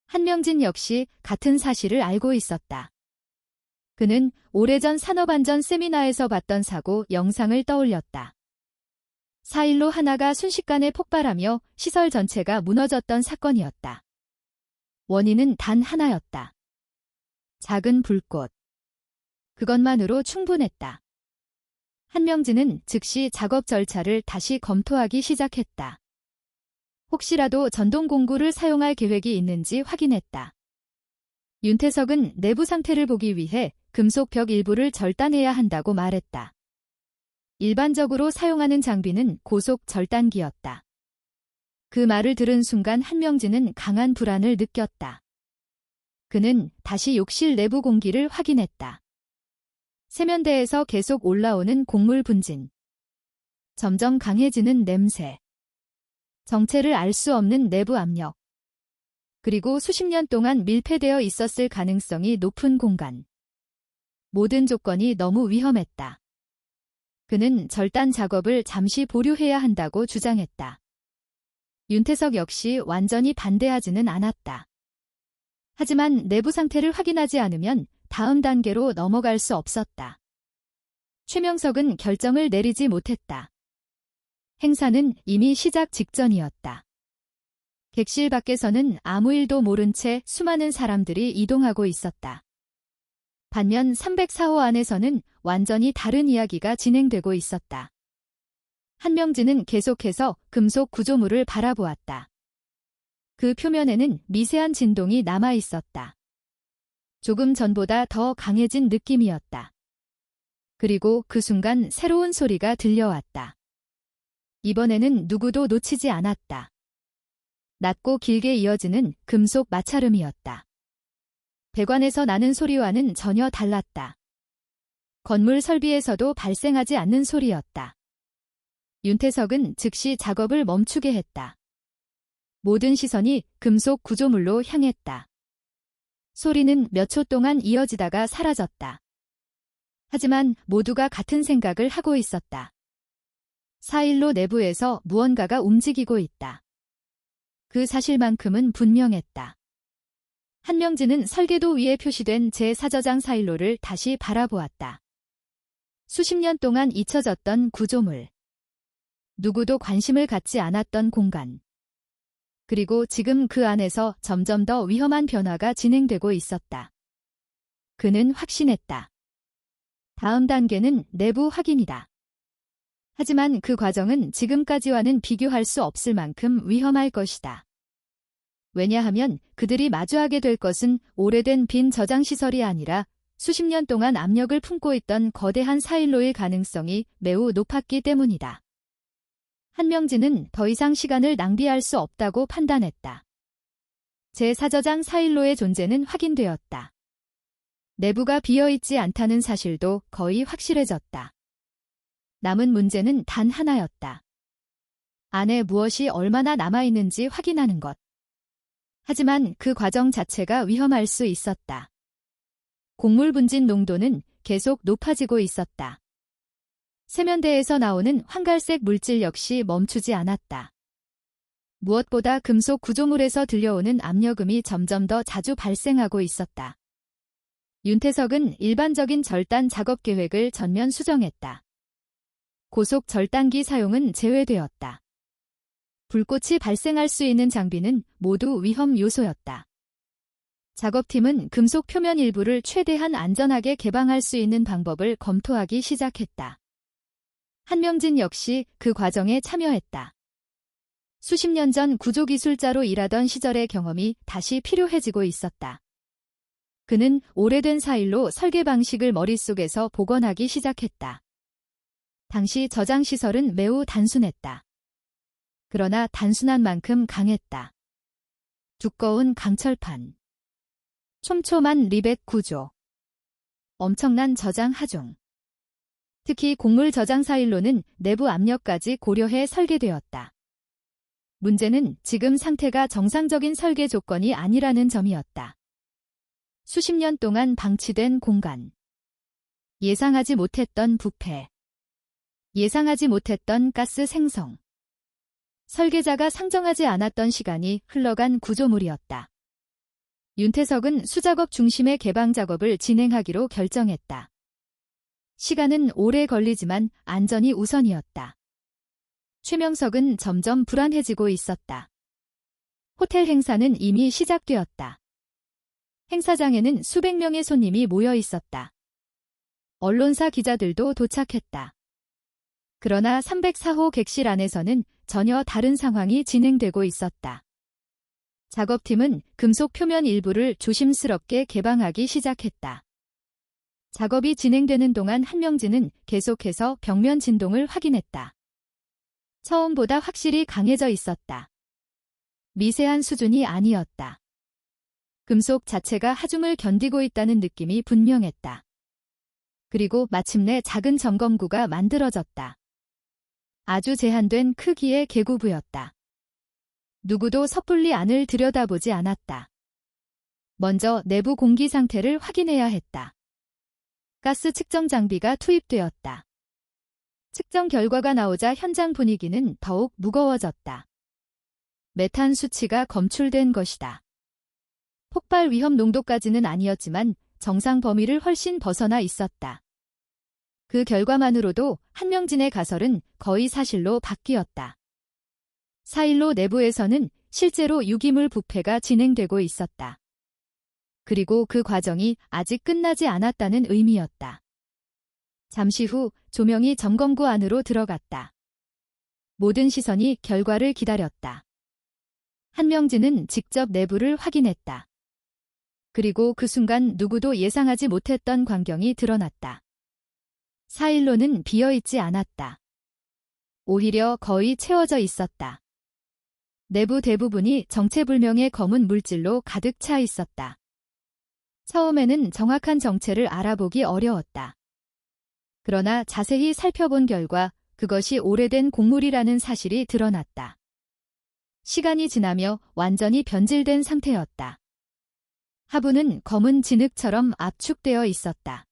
한명진 역시 같은 사실을 알고 있었다. 그는 오래전 산업안전 세미나에서 봤던 사고 영상을 떠올렸다. 사일로 하나가 순식간에 폭발하며 시설 전체가 무너졌던 사건이었다. 원인은 단 하나였다. 작은 불꽃. 그것만으로 충분했다. 한명진은 즉시 작업 절차를 다시 검토하기 시작했다. 혹시라도 전동 공구를 사용할 계획이 있는지 확인했다. 윤태석은 내부 상태를 보기 위해 금속 벽 일부를 절단해야 한다고 말했다. 일반적으로 사용하는 장비는 고속 절단기였다. 그 말을 들은 순간 한명진은 강한 불안을 느꼈다. 그는 다시 욕실 내부 공기를 확인했다. 세면대에서 계속 올라오는 곡물 분진. 점점 강해지는 냄새. 정체를 알 수 없는 내부 압력. 그리고 수십 년 동안 밀폐되어 있었을 가능성이 높은 공간. 모든 조건이 너무 위험했다. 그는 절단 작업을 잠시 보류해야 한다고 주장했다. 윤태석 역시 완전히 반대하지는 않았다. 하지만 내부 상태를 확인하지 않으면 다음 단계로 넘어갈 수 없었다. 최명석은 결정을 내리지 못했다. 행사는 이미 시작 직전이었다. 객실 밖에서는 아무 일도 모른 채 수많은 사람들이 이동하고 있었다. 반면 304호 안에서는 완전히 다른 이야기가 진행되고 있었다. 한명진은 계속해서 금속 구조물을 바라보았다. 그 표면에는 미세한 진동이 남아 있었다. 조금 전보다 더 강해진 느낌이었다. 그리고 그 순간 새로운 소리가 들려왔다. 이번에는 누구도 놓치지 않았다. 낮고 길게 이어지는 금속 마찰음이었다. 배관에서 나는 소리와는 전혀 달랐다. 건물 설비에서도 발생하지 않는 소리였다. 윤태석은 즉시 작업을 멈추게 했다. 모든 시선이 금속 구조물로 향했다. 소리는 몇 초 동안 이어지다가 사라졌다. 하지만 모두가 같은 생각을 하고 있었다. 4일로 내부에서 무언가가 움직이고 있다. 그 사실만큼은 분명했다. 한명진은 설계도 위에 표시된 제4저장 4일로를 다시 바라보았다. 수십 년 동안 잊혀졌던 구조물. 누구도 관심을 갖지 않았던 공간. 그리고 지금 그 안에서 점점 더 위험한 변화가 진행되고 있었다. 그는 확신했다. 다음 단계는 내부 확인이다. 하지만 그 과정은 지금까지와는 비교할 수 없을 만큼 위험할 것이다. 왜냐하면 그들이 마주하게 될 것은 오래된 빈 저장시설이 아니라 수십 년 동안 압력을 품고 있던 거대한 사일로일 가능성이 매우 높았기 때문이다. 한명진은 더 이상 시간을 낭비할 수 없다고 판단했다. 제4저장 4일로의 존재는 확인되었다. 내부가 비어있지 않다는 사실도 거의 확실해졌다. 남은 문제는 단 하나였다. 안에 무엇이 얼마나 남아있는지 확인하는 것. 하지만 그 과정 자체가 위험할 수 있었다. 곡물 분진 농도는 계속 높아지고 있었다. 세면대에서 나오는 황갈색 물질 역시 멈추지 않았다. 무엇보다 금속 구조물에서 들려오는 압력음이 점점 더 자주 발생하고 있었다. 윤태석은 일반적인 절단 작업 계획을 전면 수정했다. 고속 절단기 사용은 제외되었다. 불꽃이 발생할 수 있는 장비는 모두 위험 요소였다. 작업팀은 금속 표면 일부를 최대한 안전하게 개방할 수 있는 방법을 검토하기 시작했다. 한명진 역시 그 과정에 참여했다. 수십 년 전 구조기술자로 일하던 시절의 경험이 다시 필요해지고 있었다. 그는 오래된 4일로 설계 방식을 머릿속에서 복원하기 시작했다. 당시 저장시설은 매우 단순했다. 그러나 단순한 만큼 강했다. 두꺼운 강철판, 촘촘한 리벳 구조, 엄청난 저장 하중. 특히 곡물 저장 4일로는 내부 압력까지 고려해 설계되었다. 문제는 지금 상태가 정상적인 설계 조건이 아니라는 점이었다. 수십 년 동안 방치된 공간. 예상하지 못했던 부패. 예상하지 못했던 가스 생성. 설계자가 상정하지 않았던 시간이 흘러간 구조물이었다. 윤태석은 수작업 중심의 개방 작업을 진행하기로 결정했다. 시간은 오래 걸리지만 안전이 우선이었다. 최명석은 점점 불안해지고 있었다. 호텔 행사는 이미 시작되었다. 행사장에는 수백 명의 손님이 모여 있었다. 언론사 기자들도 도착했다. 그러나 304호 객실 안에서는 전혀 다른 상황이 진행되고 있었다. 작업팀은 금속 표면 일부를 조심스럽게 개방하기 시작했다. 작업이 진행되는 동안 한명진은 계속해서 벽면 진동을 확인했다. 처음보다 확실히 강해져 있었다. 미세한 수준이 아니었다. 금속 자체가 하중을 견디고 있다는 느낌이 분명했다. 그리고 마침내 작은 점검구가 만들어졌다. 아주 제한된 크기의 계구부였다. 누구도 섣불리 안을 들여다보지 않았다. 먼저 내부 공기 상태를 확인해야 했다. 가스 측정 장비가 투입되었다. 측정 결과가 나오자 현장 분위기는 더욱 무거워졌다. 메탄 수치가 검출된 것이다. 폭발 위험 농도까지는 아니었지만 정상 범위를 훨씬 벗어나 있었다. 그 결과만으로도 한명진의 가설은 거의 사실로 바뀌었다. 4.15 내부에서는 실제로 유기물 부패가 진행되고 있었다. 그리고 그 과정이 아직 끝나지 않았다는 의미였다. 잠시 후 조명이 점검구 안으로 들어갔다. 모든 시선이 결과를 기다렸다. 한명진은 직접 내부를 확인했다. 그리고 그 순간 누구도 예상하지 못했던 광경이 드러났다. 4.15는 비어있지 않았다. 오히려 거의 채워져 있었다. 내부 대부분이 정체불명의 검은 물질로 가득 차 있었다. 처음에는 정확한 정체를 알아보기 어려웠다. 그러나 자세히 살펴본 결과 그것이 오래된 곡물이라는 사실이 드러났다. 시간이 지나며 완전히 변질된 상태였다. 하부는 검은 진흙처럼 압축되어 있었다.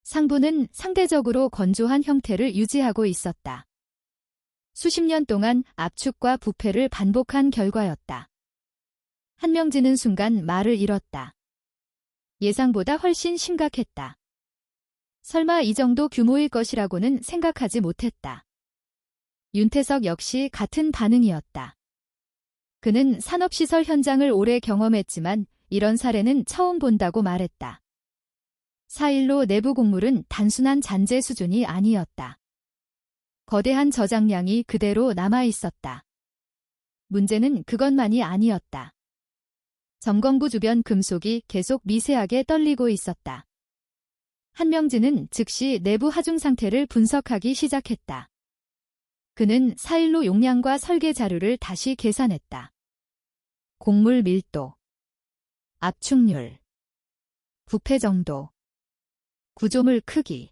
상부는 상대적으로 건조한 형태를 유지하고 있었다. 수십 년 동안 압축과 부패를 반복한 결과였다. 한명진은 순간 말을 잃었다. 예상보다 훨씬 심각했다. 설마 이 정도 규모일 것이라고는 생각하지 못했다. 윤태석 역시 같은 반응이었다. 그는 산업시설 현장을 오래 경험했지만 이런 사례는 처음 본다고 말했다. 4.15 내부 곡물은 단순한 잔재 수준이 아니었다. 거대한 저장량이 그대로 남아있었다. 문제는 그것만이 아니었다. 점검구 주변 금속이 계속 미세하게 떨리고 있었다. 한명진은 즉시 내부 하중 상태를 분석하기 시작했다. 그는 4.15 용량과 설계 자료를 다시 계산했다. 곡물 밀도, 압축률, 부패 정도, 구조물 크기.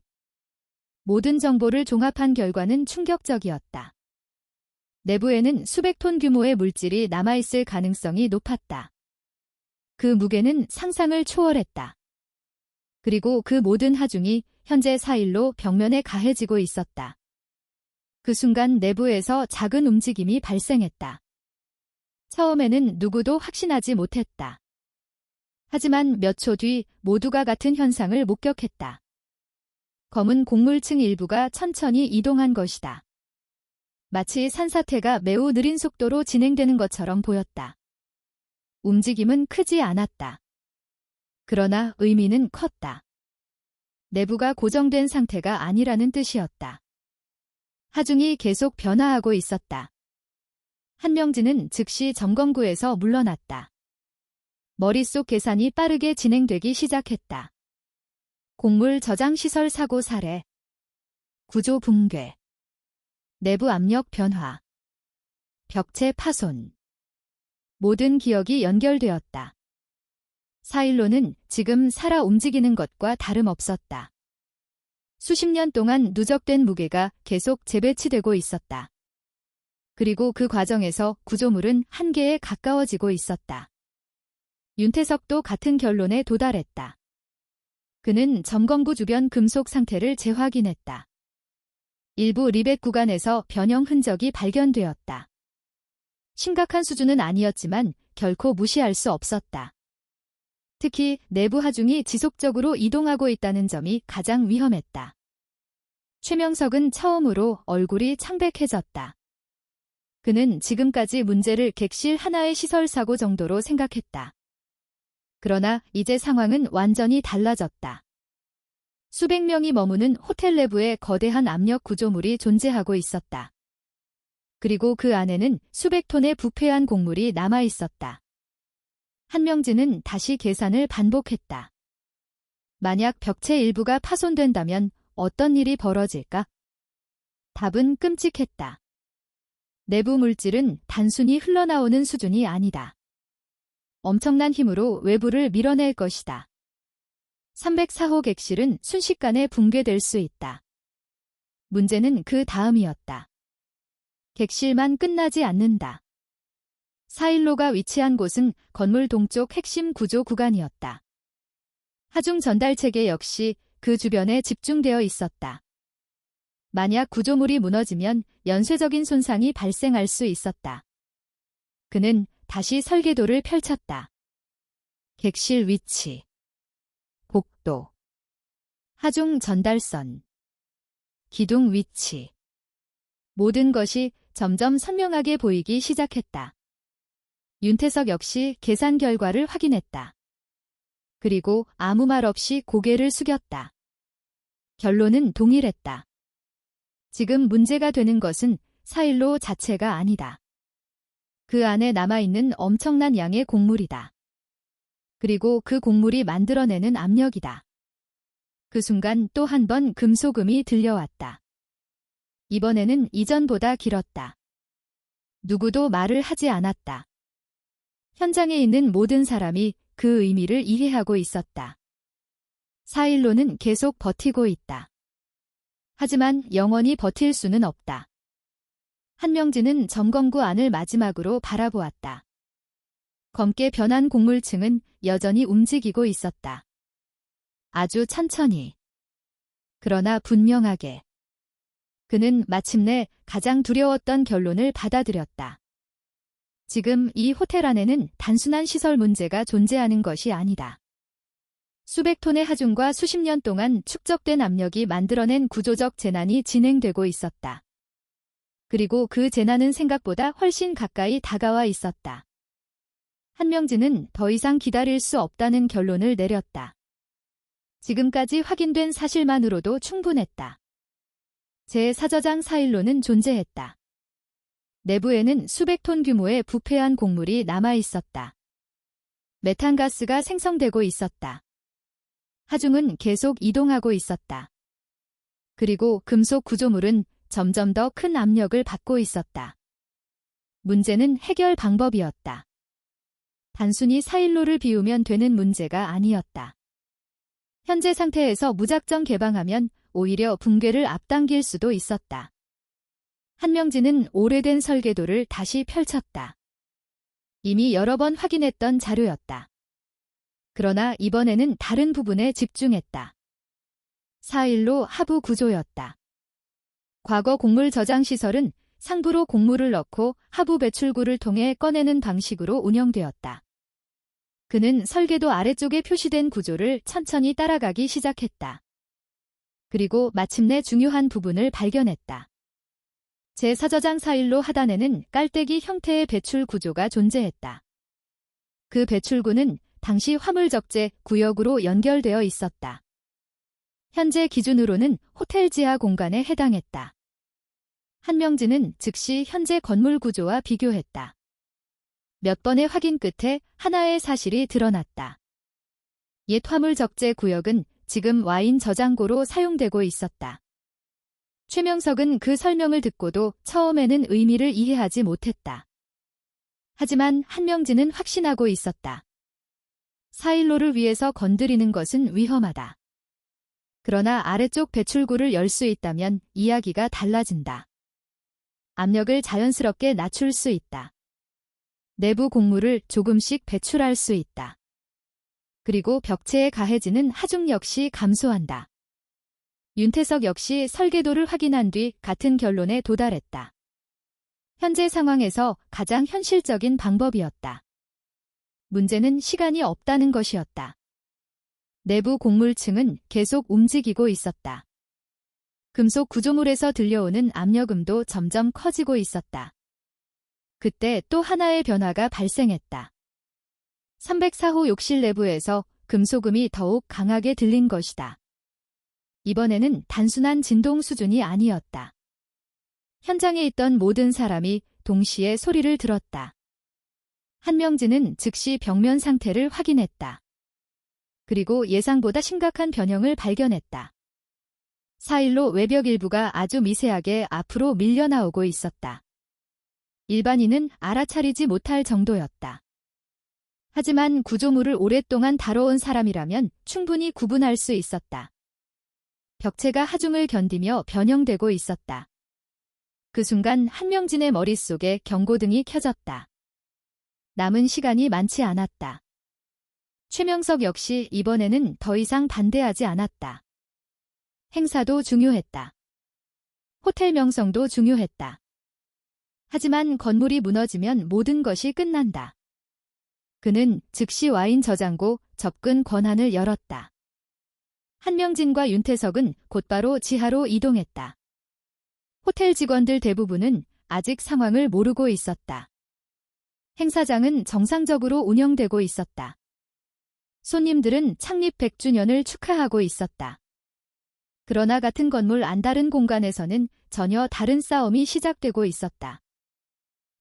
모든 정보를 종합한 결과는 충격적이었다. 내부에는 수백 톤 규모의 물질이 남아있을 가능성이 높았다. 그 무게는 상상을 초월했다. 그리고 그 모든 하중이 현재 4.15 벽면에 가해지고 있었다. 그 순간 내부에서 작은 움직임이 발생했다. 처음에는 누구도 확신하지 못했다. 하지만 몇 초 뒤 모두가 같은 현상을 목격했다. 검은 곡물층 일부가 천천히 이동한 것이다. 마치 산사태가 매우 느린 속도로 진행되는 것처럼 보였다. 움직임은 크지 않았다. 그러나 의미는 컸다. 내부가 고정된 상태가 아니라는 뜻이었다. 하중이 계속 변화하고 있었다. 한명진은 즉시 점검구에서 물러났다. 머릿속 계산이 빠르게 진행되기 시작했다. 곡물 저장 시설 사고 사례, 구조 붕괴, 내부 압력 변화, 벽체 파손. 모든 기억이 연결되었다. 4.15는 지금 살아 움직이는 것과 다름없었다. 수십 년 동안 누적된 무게가 계속 재배치되고 있었다. 그리고 그 과정에서 구조물은 한계에 가까워지고 있었다. 윤태석도 같은 결론에 도달했다. 그는 점검구 주변 금속 상태를 재확인했다. 일부 리벳 구간에서 변형 흔적이 발견되었다. 심각한 수준은 아니었지만 결코 무시할 수 없었다. 특히 내부 하중이 지속적으로 이동하고 있다는 점이 가장 위험했다. 최명석은 처음으로 얼굴이 창백해졌다. 그는 지금까지 문제를 객실 하나의 시설 사고 정도로 생각했다. 그러나 이제 상황은 완전히 달라졌다. 수백 명이 머무는 호텔 내부에 거대한 압력 구조물이 존재하고 있었다. 그리고 그 안에는 수백 톤의 부패한 곡물이 남아 있었다. 한명진은 다시 계산을 반복했다. 만약 벽체 일부가 파손된다면 어떤 일이 벌어질까? 답은 끔찍했다. 내부 물질은 단순히 흘러나오는 수준이 아니다. 엄청난 힘으로 외부를 밀어낼 것이다. 304호 객실은 순식간에 붕괴될 수 있다. 문제는 그 다음이었다. 객실만 끝나지 않는다. 4.15가 위치한 곳은 건물 동쪽 핵심 구조 구간이었다. 하중 전달체계 역시 그 주변에 집중되어 있었다. 만약 구조물이 무너지면 연쇄적인 손상이 발생할 수 있었다. 그는 다시 설계도를 펼쳤다. 객실 위치, 복도, 하중 전달선, 기둥 위치. 모든 것이 점점 선명하게 보이기 시작했다. 윤태석 역시 계산 결과를 확인했다. 그리고 아무 말 없이 고개를 숙였다. 결론은 동일했다. 지금 문제가 되는 것은 4일로 자체가 아니다. 그 안에 남아있는 엄청난 양의 곡물이다. 그리고 그 곡물이 만들어내는 압력이다. 그 순간 또 한 번 금소금이 들려왔다. 이번에는 이전보다 길었다. 누구도 말을 하지 않았다. 현장에 있는 모든 사람이 그 의미를 이해하고 있었다. 4일로는 계속 버티고 있다. 하지만 영원히 버틸 수는 없다. 한명진은 점검구 안을 마지막으로 바라보았다. 검게 변한 곡물층은 여전히 움직이고 있었다. 아주 천천히. 그러나 분명하게. 그는 마침내 가장 두려웠던 결론을 받아들였다. 지금 이 호텔 안에는 단순한 시설 문제가 존재하는 것이 아니다. 수백 톤의 하중과 수십 년 동안 축적된 압력이 만들어낸 구조적 재난이 진행되고 있었다. 그리고 그 재난은 생각보다 훨씬 가까이 다가와 있었다. 한명진은 더 이상 기다릴 수 없다는 결론을 내렸다. 지금까지 확인된 사실만으로도 충분했다. 제4저장 4일로는 존재했다. 내부에는 수백 톤 규모의 부패한 곡물이 남아있었다. 메탄가스가 생성되고 있었다. 하중은 계속 이동하고 있었다. 그리고 금속 구조물은 점점 더 큰 압력을 받고 있었다. 문제는 해결 방법이었다. 단순히 4일로를 비우면 되는 문제가 아니었다. 현재 상태에서 무작정 개방하면 오히려 붕괴를 앞당길 수도 있었다. 한명진은 오래된 설계도를 다시 펼쳤다. 이미 여러 번 확인했던 자료였다. 그러나 이번에는 다른 부분에 집중했다. 4일로 하부 구조였다. 과거 곡물 저장 시설은 상부로 곡물을 넣고 하부 배출구를 통해 꺼내는 방식으로 운영되었다. 그는 설계도 아래쪽에 표시된 구조를 천천히 따라가기 시작했다. 그리고 마침내 중요한 부분을 발견했다. 제4저장 4일로 하단에는 깔때기 형태의 배출 구조가 존재했다. 그 배출구는 당시 화물적재 구역으로 연결되어 있었다. 현재 기준으로는 호텔 지하 공간에 해당했다. 한명진은 즉시 현재 건물 구조와 비교했다. 몇 번의 확인 끝에 하나의 사실이 드러났다. 옛 화물적재 구역은 지금 와인 저장고로 사용되고 있었다. 최명석은 그 설명을 듣고도 처음에는 의미를 이해하지 못했다. 하지만 한명진은 확신하고 있었다. 4일로를 위해서 건드리는 것은 위험하다. 그러나 아래쪽 배출구를 열 수 있다면 이야기가 달라진다. 압력을 자연스럽게 낮출 수 있다. 내부 곡물을 조금씩 배출할 수 있다. 그리고 벽체에 가해지는 하중 역시 감소한다. 윤태석 역시 설계도를 확인한 뒤 같은 결론에 도달했다. 현재 상황에서 가장 현실적인 방법이었다. 문제는 시간이 없다는 것이었다. 내부 곡물층은 계속 움직이고 있었다. 금속 구조물에서 들려오는 압력음도 점점 커지고 있었다. 그때 또 하나의 변화가 발생했다. 304호 욕실 내부에서 금속음이 더욱 강하게 들린 것이다. 이번에는 단순한 진동 수준이 아니었다. 현장에 있던 모든 사람이 동시에 소리를 들었다. 한명진은 즉시 벽면 상태를 확인했다. 그리고 예상보다 심각한 변형을 발견했다. 4일로 외벽 일부가 아주 미세하게 앞으로 밀려나오고 있었다. 일반인은 알아차리지 못할 정도였다. 하지만 구조물을 오랫동안 다뤄온 사람이라면 충분히 구분할 수 있었다. 벽체가 하중을 견디며 변형되고 있었다. 그 순간 한명진의 머릿속에 경고등이 켜졌다. 남은 시간이 많지 않았다. 최명석 역시 이번에는 더 이상 반대하지 않았다. 행사도 중요했다. 호텔 명성도 중요했다. 하지만 건물이 무너지면 모든 것이 끝난다. 그는 즉시 와인 저장고 접근 권한을 열었다. 한명진과 윤태석은 곧바로 지하로 이동했다. 호텔 직원들 대부분은 아직 상황을 모르고 있었다. 행사장은 정상적으로 운영되고 있었다. 손님들은 창립 100주년을 축하하고 있었다. 그러나 같은 건물 안다른 공간에서는 전혀 다른 싸움이 시작되고 있었다.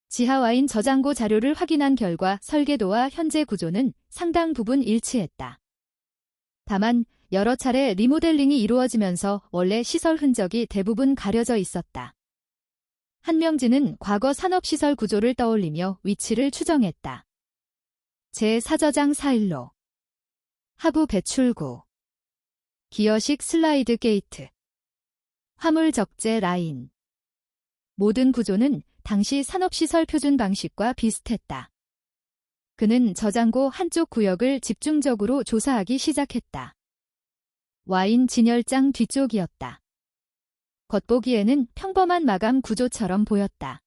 지하와인 저장고 자료를 확인한 결과 설계도와 현재 구조는 상당 부분 일치했다. 다만 여러 차례 리모델링이 이루어지면서 원래 시설 흔적이 대부분 가려져 있었다. 한명진은 과거 산업시설 구조를 떠올리며 위치를 추정했다. 제4저장 4일로 하부 배출구 기어식 슬라이드 게이트 화물 적재 라인 모든 구조는 당시 산업시설 표준 방식과 비슷했다. 그는 저장고 한쪽 구역을 집중적으로 조사하기 시작했다. 와인 진열장 뒤쪽이었다. 겉보기에는 평범한 마감 구조처럼 보였다.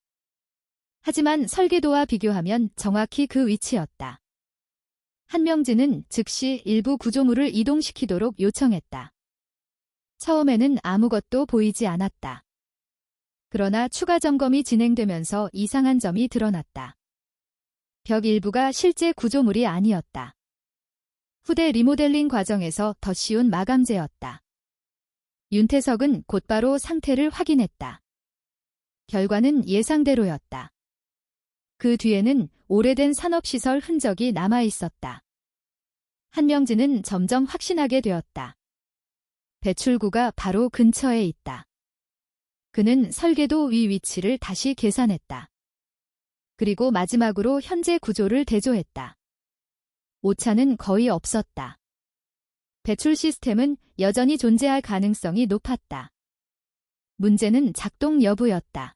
하지만 설계도와 비교하면 정확히 그 위치였다. 한명진은 즉시 일부 구조물을 이동시키도록 요청했다. 처음에는 아무것도 보이지 않았다. 그러나 추가 점검이 진행되면서 이상한 점이 드러났다. 벽 일부가 실제 구조물이 아니었다. 후대 리모델링 과정에서 더 씌운 마감재였다. 윤태석은 곧바로 상태를 확인했다. 결과는 예상대로였다. 그 뒤에는 오래된 산업시설 흔적이 남아있었다. 한명진은 점점 확신하게 되었다. 배출구가 바로 근처에 있다. 그는 설계도 위 위치를 다시 계산했다. 그리고 마지막으로 현재 구조를 대조했다. 오차는 거의 없었다. 배출 시스템은 여전히 존재할 가능성이 높았다. 문제는 작동 여부였다.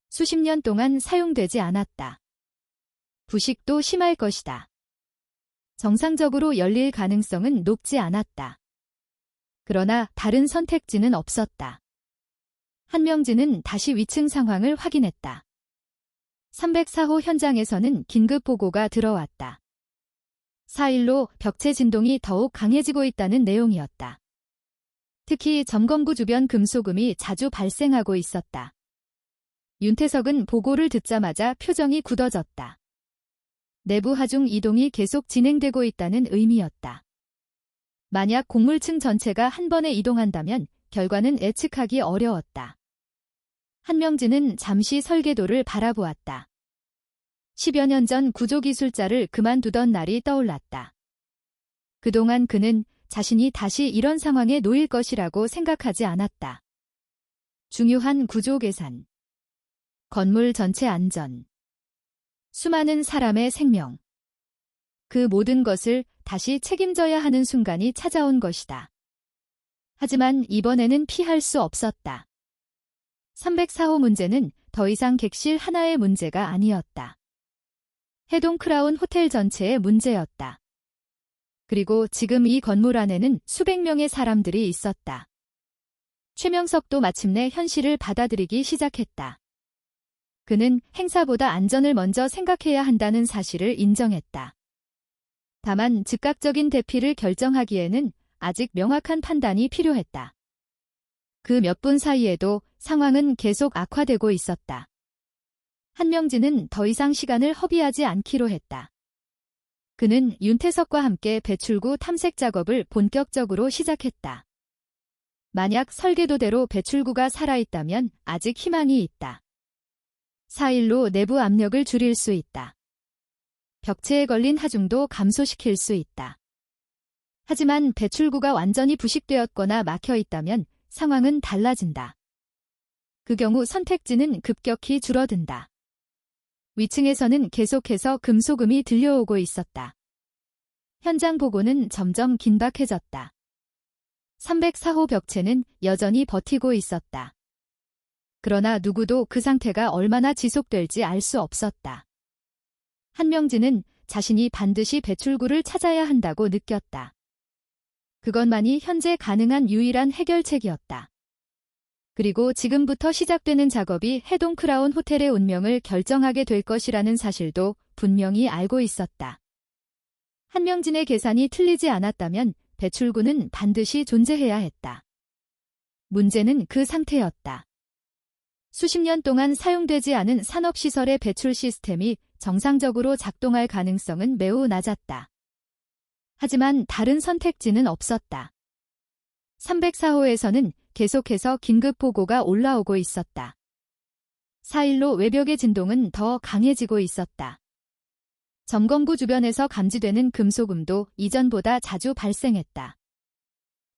수십 년 동안 사용되지 않았다. 부식도 심할 것이다. 정상적으로 열릴 가능성은 높지 않았다. 그러나 다른 선택지는 없었다. 한명진은 다시 위층 상황을 확인했다. 304호 현장에서는 긴급 보고가 들어왔다. 4일로 벽체 진동이 더욱 강해지고 있다는 내용이었다. 특히 점검구 주변 금속음이 자주 발생하고 있었다. 윤태석은 보고를 듣자마자 표정이 굳어졌다. 내부 하중 이동이 계속 진행되고 있다는 의미였다. 만약 곡물층 전체가 한 번에 이동한다면 결과는 예측하기 어려웠다. 한명진은 잠시 설계도를 바라보았다. 10여 년 전 구조기술자를 그만두던 날이 떠올랐다. 그동안 그는 자신이 다시 이런 상황에 놓일 것이라고 생각하지 않았다. 중요한 구조 계산, 건물 전체 안전, 수많은 사람의 생명. 그 모든 것을 다시 책임져야 하는 순간이 찾아온 것이다. 하지만 이번에는 피할 수 없었다. 304호 문제는 더 이상 객실 하나의 문제가 아니었다. 해동 크라운 호텔 전체의 문제였다. 그리고 지금 이 건물 안에는 수백 명의 사람들이 있었다. 최명석도 마침내 현실을 받아들이기 시작했다. 그는 행사보다 안전을 먼저 생각해야 한다는 사실을 인정했다. 다만 즉각적인 대피를 결정하기에는 아직 명확한 판단이 필요했다. 그 몇 분 사이에도 상황은 계속 악화되고 있었다. 한명진은 더 이상 시간을 허비하지 않기로 했다. 그는 윤태석과 함께 배출구 탐색 작업을 본격적으로 시작했다. 만약 설계도대로 배출구가 살아있다면 아직 희망이 있다. 4일로 내부 압력을 줄일 수 있다. 벽체에 걸린 하중도 감소시킬 수 있다. 하지만 배출구가 완전히 부식되었거나 막혀 있다면 상황은 달라진다. 그 경우 선택지는 급격히 줄어든다. 위층에서는 계속해서 금속음이 들려오고 있었다. 현장 보고는 점점 긴박해졌다. 304호 벽체는 여전히 버티고 있었다. 그러나 누구도 그 상태가 얼마나 지속될지 알 수 없었다. 한명진은 자신이 반드시 배출구를 찾아야 한다고 느꼈다. 그것만이 현재 가능한 유일한 해결책이었다. 그리고 지금부터 시작되는 작업이 해동 크라운 호텔의 운명을 결정하게 될 것이라는 사실도 분명히 알고 있었다. 한명진의 계산이 틀리지 않았다면 배출구는 반드시 존재해야 했다. 문제는 그 상태였다. 수십 년 동안 사용되지 않은 산업시설의 배출 시스템이 정상적으로 작동할 가능성은 매우 낮았다. 하지만 다른 선택지는 없었다. 304호에서는 계속해서 긴급 보고가 올라오고 있었다. 4일로 외벽의 진동은 더 강해지고 있었다. 점검구 주변에서 감지되는 금속음도 이전보다 자주 발생했다.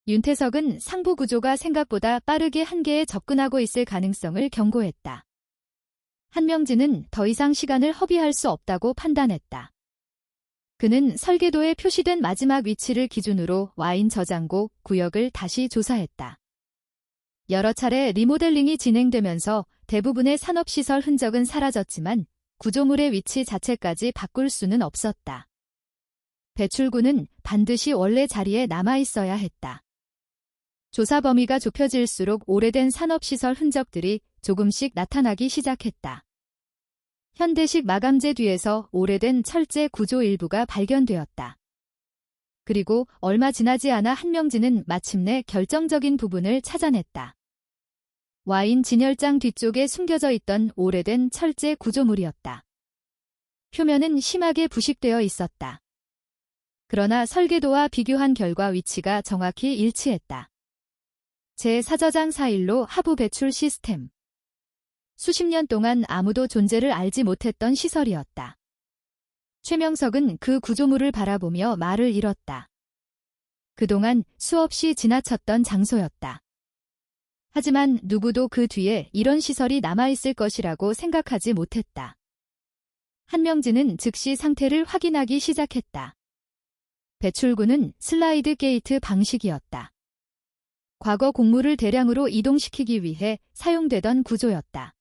윤태석은 상부 구조가 생각보다 빠르게 한계에 접근하고 있을 가능성을 경고했다. 한명진은 더 이상 시간을 허비할 수 없다고 판단했다. 그는 설계도에 표시된 마지막 위치를 기준으로 와인 저장고 구역을 다시 조사했다. 여러 차례 리모델링이 진행되면서 대부분의 산업시설 흔적은 사라졌지만 구조물의 위치 자체까지 바꿀 수는 없었다. 배출구는 반드시 원래 자리에 남아있어야 했다. 조사 범위가 좁혀질수록 오래된 산업시설 흔적들이 조금씩 나타나기 시작했다. 현대식 마감재 뒤에서 오래된 철제 구조 일부가 발견되었다. 그리고 얼마 지나지 않아 한명진은 마침내 결정적인 부분을 찾아냈다. 와인 진열장 뒤쪽에 숨겨져 있던 오래된 철제 구조물이었다. 표면은 심하게 부식되어 있었다. 그러나 설계도와 비교한 결과 위치가 정확히 일치했다. 제4저장 4일로 하부 배출 시스템. 수십 년 동안 아무도 존재를 알지 못했던 시설이었다. 최명석은 그 구조물을 바라보며 말을 잃었다. 그동안 수없이 지나쳤던 장소였다. 하지만 누구도 그 뒤에 이런 시설이 남아있을 것이라고 생각하지 못했다. 한명진은 즉시 상태를 확인하기 시작했다. 배출구는 슬라이드 게이트 방식이었다. 과거 곡물을 대량으로 이동시키기 위해 사용되던 구조였다.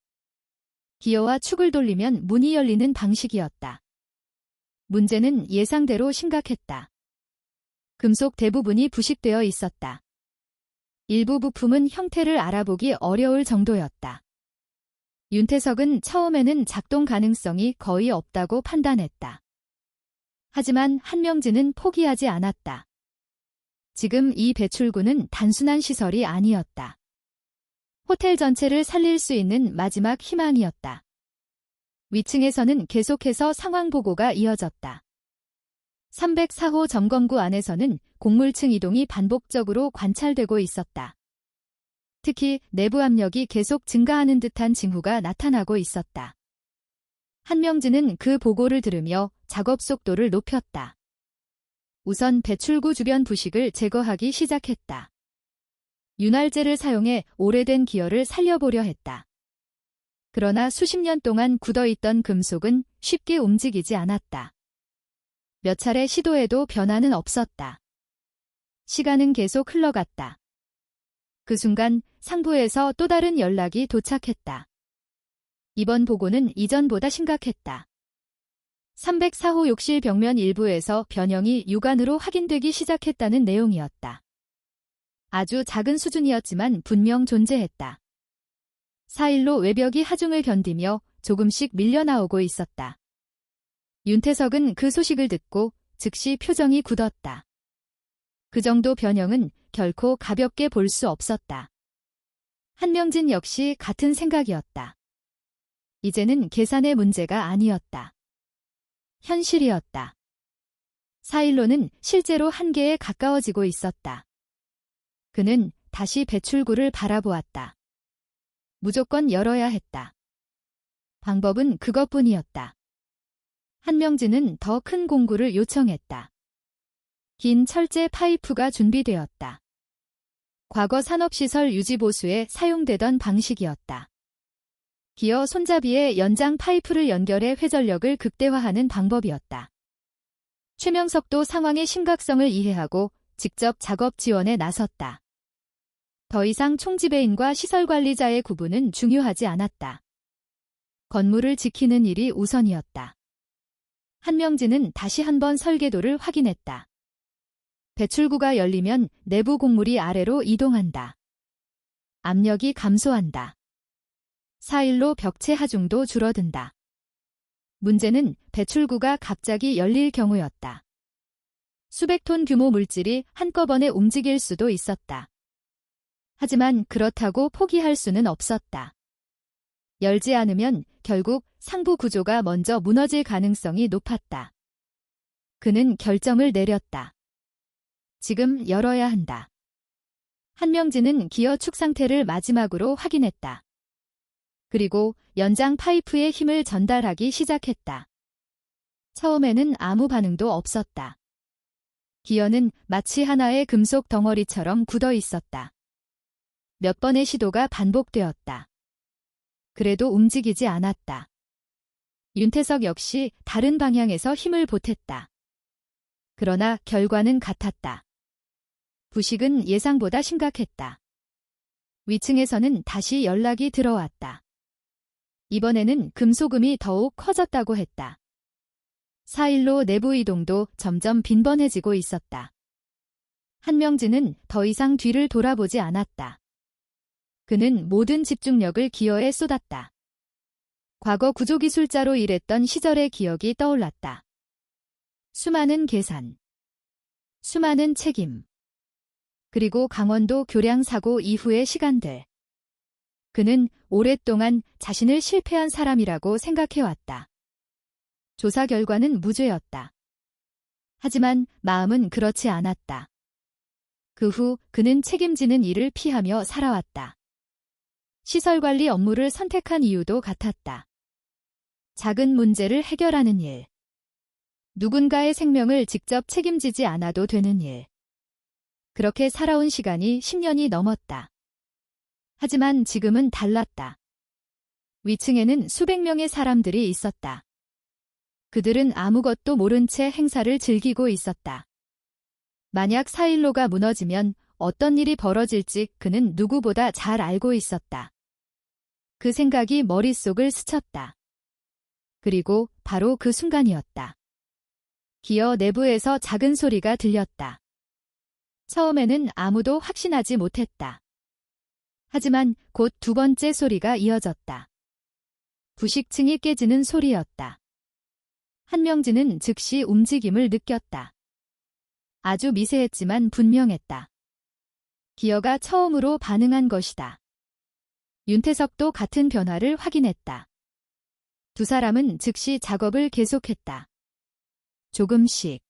기어와 축을 돌리면 문이 열리는 방식이었다. 문제는 예상대로 심각했다. 금속 대부분이 부식되어 있었다. 일부 부품은 형태를 알아보기 어려울 정도였다. 윤태석은 처음에는 작동 가능성이 거의 없다고 판단했다. 하지만 한명진은 포기하지 않았다. 지금 이 배출구는 단순한 시설이 아니었다. 호텔 전체를 살릴 수 있는 마지막 희망이었다. 위층에서는 계속해서 상황 보고가 이어졌다. 304호 점검구 안에서는 곡물층 이동이 반복적으로 관찰되고 있었다. 특히 내부 압력이 계속 증가하는 듯한 징후가 나타나고 있었다. 한명진은 그 보고를 들으며 작업 속도를 높였다. 우선 배출구 주변 부식을 제거하기 시작했다. 윤활제를 사용해 오래된 기어를 살려보려 했다. 그러나 수십 년 동안 굳어있던 금속은 쉽게 움직이지 않았다. 몇 차례 시도해도 변화는 없었다. 시간은 계속 흘러갔다. 그 순간 상부에서 또 다른 연락이 도착했다. 이번 보고는 이전보다 심각했다. 304호 욕실 벽면 일부에서 변형이 육안으로 확인되기 시작했다는 내용이었다. 아주 작은 수준이었지만 분명 존재했다. 4일로 외벽이 하중을 견디며 조금씩 밀려나오고 있었다. 윤태석은 그 소식을 듣고 즉시 표정이 굳었다. 그 정도 변형은 결코 가볍게 볼 수 없었다. 한명진 역시 같은 생각이었다. 이제는 계산의 문제가 아니었다. 현실이었다. 4일로는 실제로 한계에 가까워지고 있었다. 그는 다시 배출구를 바라보았다. 무조건 열어야 했다. 방법은 그것뿐이었다. 한명진은 더 큰 공구를 요청했다. 긴 철제 파이프가 준비되었다. 과거 산업시설 유지보수에 사용되던 방식이었다. 기어 손잡이에 연장 파이프를 연결해 회전력을 극대화하는 방법이었다. 최명석도 상황의 심각성을 이해하고 직접 작업 지원에 나섰다. 더 이상 총지배인과 시설관리자의 구분은 중요하지 않았다. 건물을 지키는 일이 우선이었다. 한명진은 다시 한번 설계도를 확인했다. 배출구가 열리면 내부 곡물이 아래로 이동한다. 압력이 감소한다. 4일로 벽체 하중도 줄어든다. 문제는 배출구가 갑자기 열릴 경우였다. 수백 톤 규모 물질이 한꺼번에 움직일 수도 있었다. 하지만 그렇다고 포기할 수는 없었다. 열지 않으면 결국 상부 구조가 먼저 무너질 가능성이 높았다. 그는 결정을 내렸다. 지금 열어야 한다. 한명진은 기어 축 상태를 마지막으로 확인했다. 그리고 연장 파이프에 힘을 전달하기 시작했다. 처음에는 아무 반응도 없었다. 기어는 마치 하나의 금속 덩어리처럼 굳어 있었다. 몇 번의 시도가 반복되었다. 그래도 움직이지 않았다. 윤태석 역시 다른 방향에서 힘을 보탰다. 그러나 결과는 같았다. 부식은 예상보다 심각했다. 위층에서는 다시 연락이 들어왔다. 이번에는 금속음이 더욱 커졌다고 했다. 4일로 내부 이동도 점점 빈번해지고 있었다. 한명진은 더 이상 뒤를 돌아보지 않았다. 그는 모든 집중력을 기어에 쏟았다. 과거 구조기술자로 일했던 시절의 기억이 떠올랐다. 수많은 계산, 수많은 책임, 그리고 강원도 교량 사고 이후의 시간들. 그는 오랫동안 자신을 실패한 사람이라고 생각해왔다. 조사 결과는 무죄였다. 하지만 마음은 그렇지 않았다. 그 후 그는 책임지는 일을 피하며 살아왔다. 시설관리 업무를 선택한 이유도 같았다. 작은 문제를 해결하는 일. 누군가의 생명을 직접 책임지지 않아도 되는 일. 그렇게 살아온 시간이 10년이 넘었다. 하지만 지금은 달랐다. 위층에는 수백 명의 사람들이 있었다. 그들은 아무것도 모른 채 행사를 즐기고 있었다. 만약 4일로가 무너지면 어떤 일이 벌어질지 그는 누구보다 잘 알고 있었다. 그 생각이 머릿속을 스쳤다. 그리고 바로 그 순간이었다. 기어 내부에서 작은 소리가 들렸다. 처음에는 아무도 확신하지 못했다. 하지만 곧 두 번째 소리가 이어졌다. 부식층이 깨지는 소리였다. 한명진은 즉시 움직임을 느꼈다. 아주 미세했지만 분명했다. 기어가 처음으로 반응한 것이다. 윤태석도 같은 변화를 확인했다. 두 사람은 즉시 작업을 계속했다. 조금씩,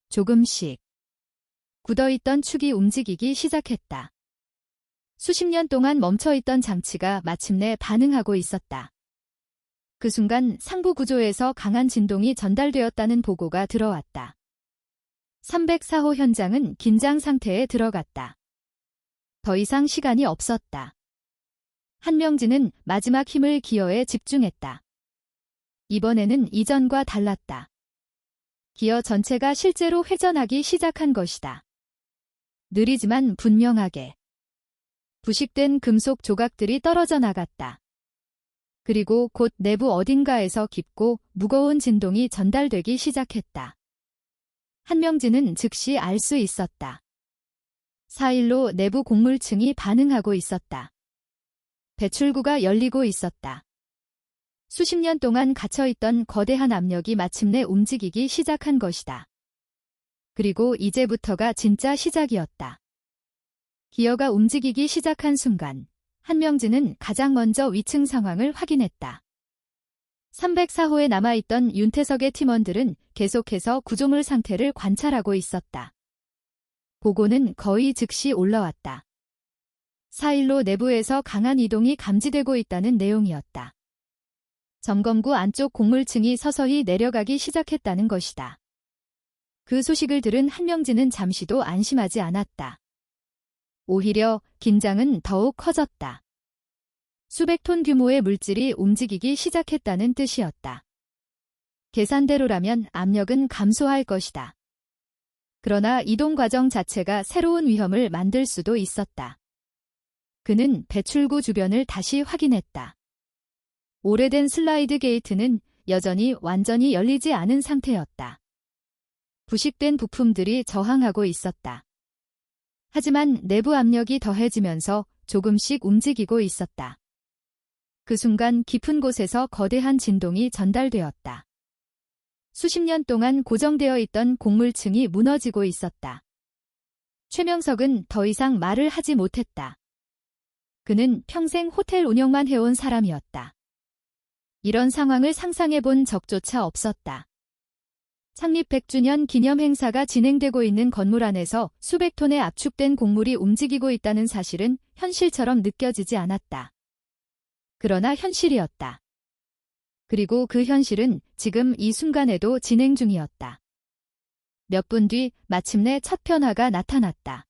조금씩. 굳어있던 축이 움직이기 시작했다. 수십 년 동안 멈춰있던 장치가 마침내 반응하고 있었다. 그 순간 상부 구조에서 강한 진동이 전달되었다는 보고가 들어왔다. 304호 현장은 긴장 상태에 들어갔다. 더 이상 시간이 없었다. 한명진은 마지막 힘을 기어에 집중했다. 이번에는 이전과 달랐다. 기어 전체가 실제로 회전하기 시작한 것이다. 느리지만 분명하게. 부식된 금속 조각들이 떨어져 나갔다. 그리고 곧 내부 어딘가에서 깊고 무거운 진동이 전달되기 시작했다. 한명진은 즉시 알 수 있었다. 4일로 내부 곡물층이 반응하고 있었다. 배출구가 열리고 있었다. 수십 년 동안 갇혀있던 거대한 압력이 마침내 움직이기 시작한 것이다. 그리고 이제부터가 진짜 시작이었다. 기어가 움직이기 시작한 순간 한명진은 가장 먼저 위층 상황을 확인했다. 304호에 남아있던 윤태석의 팀원들은 계속해서 구조물 상태를 관찰하고 있었다. 보고는 거의 즉시 올라왔다. 4일로 내부에서 강한 이동이 감지되고 있다는 내용이었다. 점검구 안쪽 곡물층이 서서히 내려가기 시작했다는 것이다. 그 소식을 들은 한명진은 잠시도 안심하지 않았다. 오히려 긴장은 더욱 커졌다. 수백 톤 규모의 물질이 움직이기 시작했다는 뜻이었다. 계산대로라면 압력은 감소할 것이다. 그러나 이동 과정 자체가 새로운 위험을 만들 수도 있었다. 그는 배출구 주변을 다시 확인했다. 오래된 슬라이드 게이트는 여전히 완전히 열리지 않은 상태였다. 부식된 부품들이 저항하고 있었다. 하지만 내부 압력이 더해지면서 조금씩 움직이고 있었다. 그 순간 깊은 곳에서 거대한 진동이 전달되었다. 수십 년 동안 고정되어 있던 곡물층이 무너지고 있었다. 최명석은 더 이상 말을 하지 못했다. 그는 평생 호텔 운영만 해온 사람이었다. 이런 상황을 상상해 본 적조차 없었다. 창립 100주년 기념 행사가 진행되고 있는 건물 안에서 수백 톤의 압축된 곡물이 움직이고 있다는 사실은 현실처럼 느껴지지 않았다. 그러나 현실이었다. 그리고 그 현실은 지금 이 순간에도 진행 중이었다. 몇 분 뒤 마침내 첫 변화가 나타났다.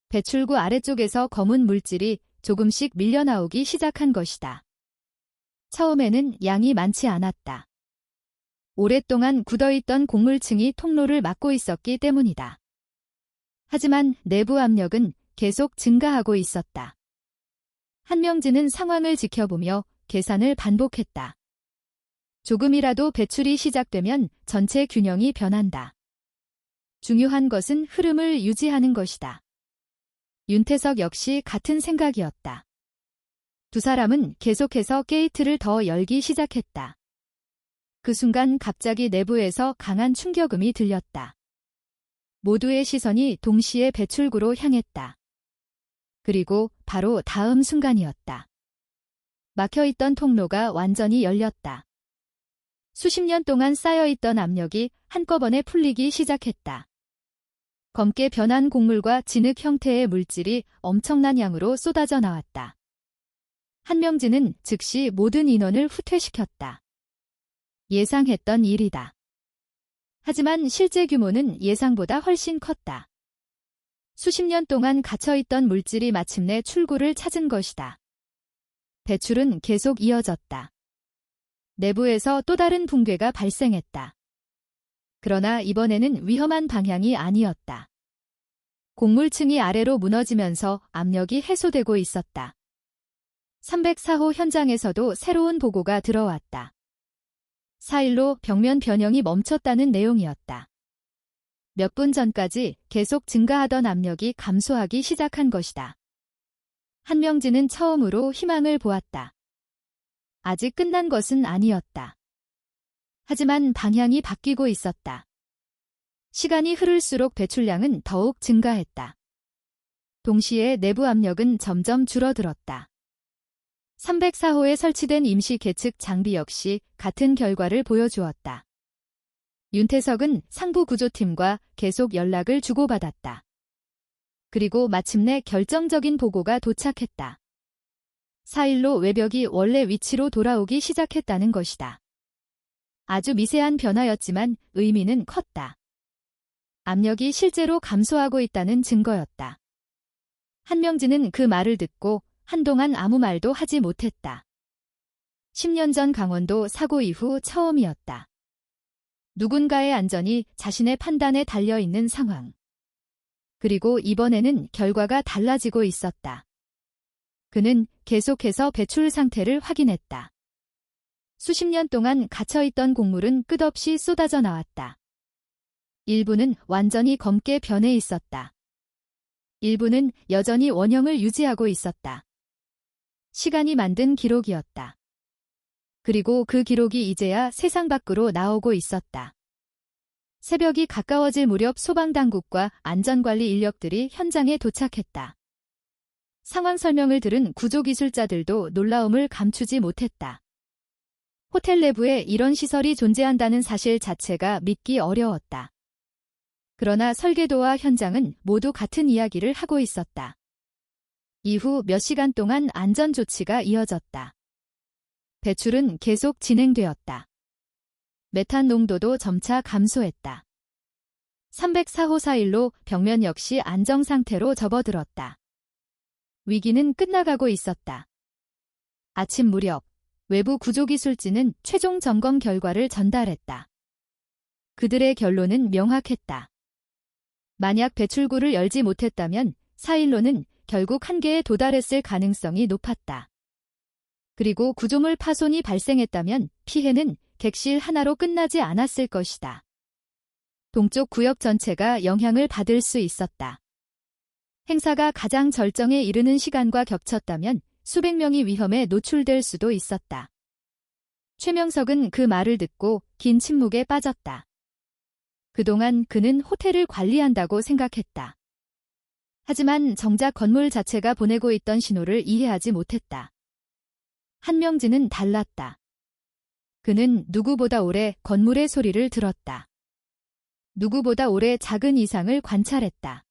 배출구 아래쪽에서 검은 물질이 조금씩 밀려나오기 시작한 것이다. 처음에는 양이 많지 않았다. 오랫동안 굳어있던 곡물층이 통로를 막고 있었기 때문이다. 하지만 내부 압력은 계속 증가하고 있었다. 한명진은 상황을 지켜보며 계산을 반복했다. 조금이라도 배출이 시작되면 전체 균형이 변한다. 중요한 것은 흐름을 유지하는 것이다. 윤태석 역시 같은 생각이었다. 두 사람은 계속해서 게이트를 더 열기 시작했다. 그 순간 갑자기 내부에서 강한 충격음이 들렸다. 모두의 시선이 동시에 배출구로 향했다. 그리고 바로 다음 순간이었다. 막혀있던 통로가 완전히 열렸다. 수십 년 동안 쌓여있던 압력이 한꺼번에 풀리기 시작했다. 검게 변한 곡물과 진흙 형태의 물질이 엄청난 양으로 쏟아져 나왔다. 한명진은 즉시 모든 인원을 후퇴시켰다. 예상했던 일이다. 하지만 실제 규모는 예상보다 훨씬 컸다. 수십 년 동안 갇혀있던 물질이 마침내 출구를 찾은 것이다. 배출은 계속 이어졌다. 내부에서 또 다른 붕괴가 발생했다. 그러나 이번에는 위험한 방향이 아니었다. 곡물층이 아래로 무너지면서 압력이 해소되고 있었다. 304호 현장에서도 새로운 보고가 들어왔다. 4일로 벽면 변형이 멈췄다는 내용이었다. 몇 분 전까지 계속 증가하던 압력이 감소하기 시작한 것이다. 한명진은 처음으로 희망을 보았다. 아직 끝난 것은 아니었다. 하지만 방향이 바뀌고 있었다. 시간이 흐를수록 배출량은 더욱 증가했다. 동시에 내부 압력은 점점 줄어들었다. 304호에 설치된 임시 계측 장비 역시 같은 결과를 보여주었다. 윤태석은 상부 구조팀과 계속 연락을 주고받았다. 그리고 마침내 결정적인 보고가 도착했다. 4일로 외벽이 원래 위치로 돌아오기 시작했다는 것이다. 아주 미세한 변화였지만 의미는 컸다. 압력이 실제로 감소하고 있다는 증거였다. 한명진은 그 말을 듣고 한동안 아무 말도 하지 못했다. 10년 전 강원도 사고 이후 처음이었다. 누군가의 안전이 자신의 판단에 달려있는 상황. 그리고 이번에는 결과가 달라지고 있었다. 그는 계속해서 배출 상태를 확인했다. 수십 년 동안 갇혀있던 곡물은 끝없이 쏟아져 나왔다. 일부는 완전히 검게 변해 있었다. 일부는 여전히 원형을 유지하고 있었다. 시간이 만든 기록이었다. 그리고 그 기록이 이제야 세상 밖으로 나오고 있었다. 새벽이 가까워질 무렵 소방당국과 안전관리 인력들이 현장에 도착했다. 상황 설명을 들은 구조기술자들도 놀라움을 감추지 못했다. 호텔 내부에 이런 시설이 존재한다는 사실 자체가 믿기 어려웠다. 그러나 설계도와 현장은 모두 같은 이야기를 하고 있었다. 이후 몇 시간 동안 안전 조치가 이어졌다. 배출은 계속 진행되었다. 메탄 농도도 점차 감소했다. 304호 4일로 벽면 역시 안정 상태로 접어들었다. 위기는 끝나가고 있었다. 아침 무렵 외부 구조기술진은 최종 점검 결과를 전달했다. 그들의 결론은 명확했다. 만약 배출구를 열지 못했다면 4일로는 결국 한계에 도달했을 가능성이 높았다. 그리고 구조물 파손이 발생했다면 피해는 객실 하나로 끝나지 않았을 것이다. 동쪽 구역 전체가 영향을 받을 수 있었다. 행사가 가장 절정에 이르는 시간과 겹쳤다면 수백 명이 위험에 노출될 수도 있었다. 최명석은 그 말을 듣고 긴 침묵에 빠졌다. 그동안 그는 호텔을 관리한다고 생각했다. 하지만 정작 건물 자체가 보내고 있던 신호를 이해하지 못했다. 한명진은 달랐다. 그는 누구보다 오래 건물의 소리를 들었다. 누구보다 오래 작은 이상을 관찰했다.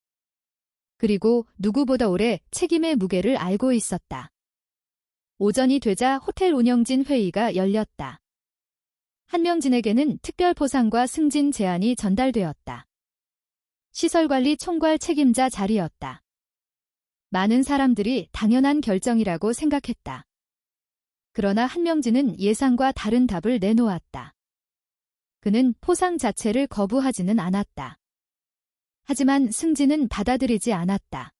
그리고 누구보다 오래 책임의 무게를 알고 있었다. 오전이 되자 호텔 운영진 회의가 열렸다. 한명진에게는 특별 보상과 승진 제안이 전달되었다. 시설관리 총괄 책임자 자리였다. 많은 사람들이 당연한 결정이라고 생각했다. 그러나 한명진은 예상과 다른 답을 내놓았다. 그는 포상 자체를 거부하지는 않았다. 하지만 승진은 받아들이지 않았다.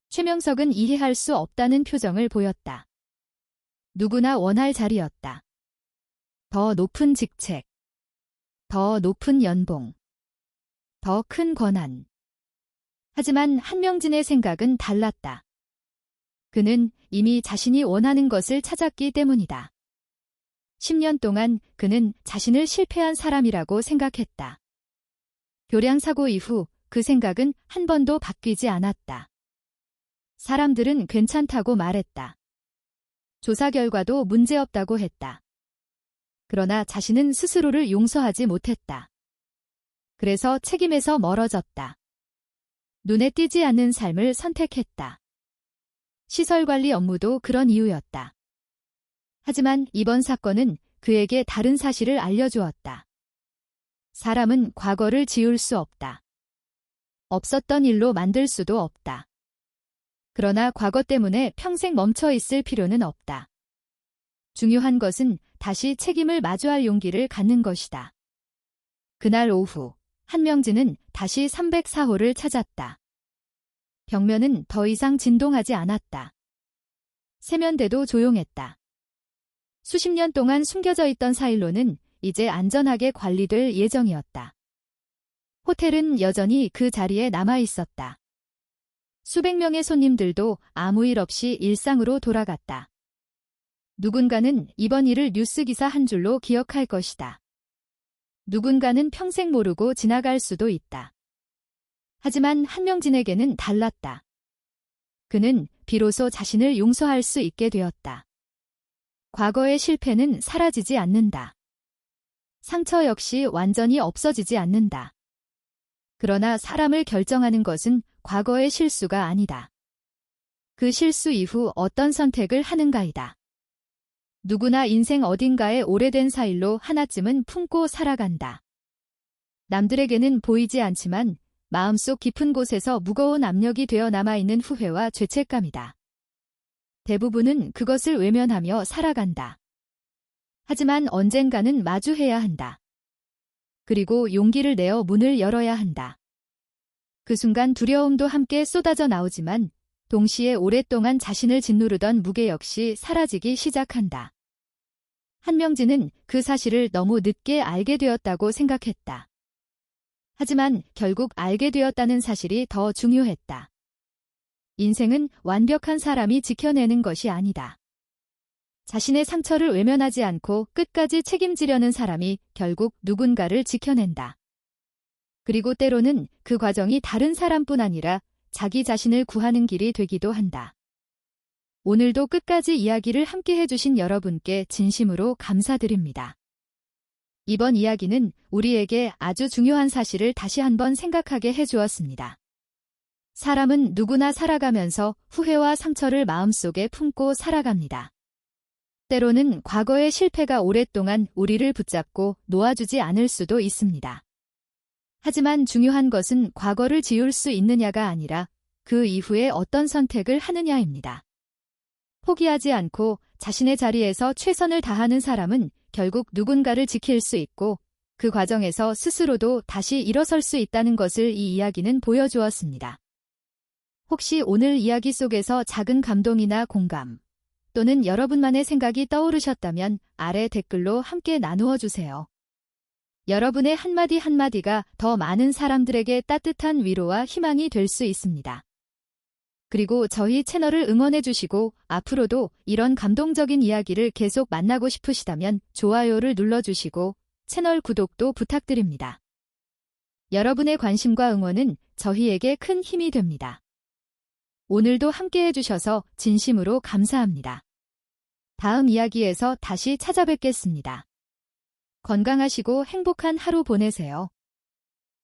최명석은 이해할 수 없다는 표정을 보였다. 누구나 원할 자리였다. 더 높은 직책, 더 높은 연봉, 더 큰 권한. 하지만 한명진의 생각은 달랐다. 그는 이미 자신이 원하는 것을 찾았기 때문이다. 10년 동안 그는 자신을 실패한 사람이라고 생각했다. 교량 사고 이후 그 생각은 한 번도 바뀌지 않았다. 사람들은 괜찮다고 말했다. 조사 결과도 문제없다고 했다. 그러나 자신은 스스로를 용서하지 못했다. 그래서 책임에서 멀어졌다. 눈에 띄지 않는 삶을 선택했다. 시설관리 업무도 그런 이유였다. 하지만 이번 사건은 그에게 다른 사실을 알려주었다. 사람은 과거를 지울 수 없다. 없었던 일로 만들 수도 없다. 그러나 과거 때문에 평생 멈춰 있을 필요는 없다. 중요한 것은 다시 책임을 마주할 용기를 갖는 것이다. 그날 오후, 한명진은 다시 304호를 찾았다. 벽면은 더 이상 진동하지 않았다. 세면대도 조용했다. 수십 년 동안 숨겨져 있던 사일로는 이제 안전하게 관리될 예정이었다. 호텔은 여전히 그 자리에 남아 있었다. 수백 명의 손님들도 아무 일 없이 일상으로 돌아갔다. 누군가는 이번 일을 뉴스 기사 한 줄로 기억할 것이다. 누군가는 평생 모르고 지나갈 수도 있다. 하지만 한명진에게는 달랐다. 그는 비로소 자신을 용서할 수 있게 되었다. 과거의 실패는 사라지지 않는다. 상처 역시 완전히 없어지지 않는다. 그러나 사람을 결정하는 것은 과거의 실수가 아니다. 그 실수 이후 어떤 선택을 하는가이다. 누구나 인생 어딘가에 오래된 사일로 하나쯤은 품고 살아간다. 남들에게는 보이지 않지만 마음속 깊은 곳에서 무거운 압력이 되어 남아있는 후회와 죄책감이다. 대부분은 그것을 외면하며 살아간다. 하지만 언젠가는 마주해야 한다. 그리고 용기를 내어 문을 열어야 한다. 그 순간 두려움도 함께 쏟아져 나오지만 동시에 오랫동안 자신을 짓누르던 무게 역시 사라지기 시작한다. 한명진은 그 사실을 너무 늦게 알게 되었다고 생각했다. 하지만 결국 알게 되었다는 사실이 더 중요했다. 인생은 완벽한 사람이 지켜내는 것이 아니다. 자신의 상처를 외면하지 않고 끝까지 책임지려는 사람이 결국 누군가를 지켜낸다. 그리고 때로는 그 과정이 다른 사람뿐 아니라 자기 자신을 구하는 길이 되기도 한다. 오늘도 끝까지 이야기를 함께 해주신 여러분께 진심으로 감사드립니다. 이번 이야기는 우리에게 아주 중요한 사실을 다시 한번 생각하게 해주었습니다. 사람은 누구나 살아가면서 후회와 상처를 마음속에 품고 살아갑니다. 때로는 과거의 실패가 오랫동안 우리를 붙잡고 놓아주지 않을 수도 있습니다. 하지만 중요한 것은 과거를 지울 수 있느냐가 아니라 그 이후에 어떤 선택을 하느냐입니다. 포기하지 않고 자신의 자리에서 최선을 다하는 사람은 결국 누군가를 지킬 수 있고 그 과정에서 스스로도 다시 일어설 수 있다는 것을 이 이야기는 보여주었습니다. 혹시 오늘 이야기 속에서 작은 감동이나 공감 또는 여러분만의 생각이 떠오르셨다면 아래 댓글로 함께 나누어 주세요. 여러분의 한마디 한마디가 더 많은 사람들에게 따뜻한 위로와 희망이 될 수 있습니다. 그리고 저희 채널을 응원해 주시고 앞으로도 이런 감동적인 이야기를 계속 만나고 싶으시다면 좋아요를 눌러주시고 채널 구독도 부탁드립니다. 여러분의 관심과 응원은 저희에게 큰 힘이 됩니다. 오늘도 함께 해주셔서 진심으로 감사합니다. 다음 이야기에서 다시 찾아뵙겠습니다. 건강하시고 행복한 하루 보내세요.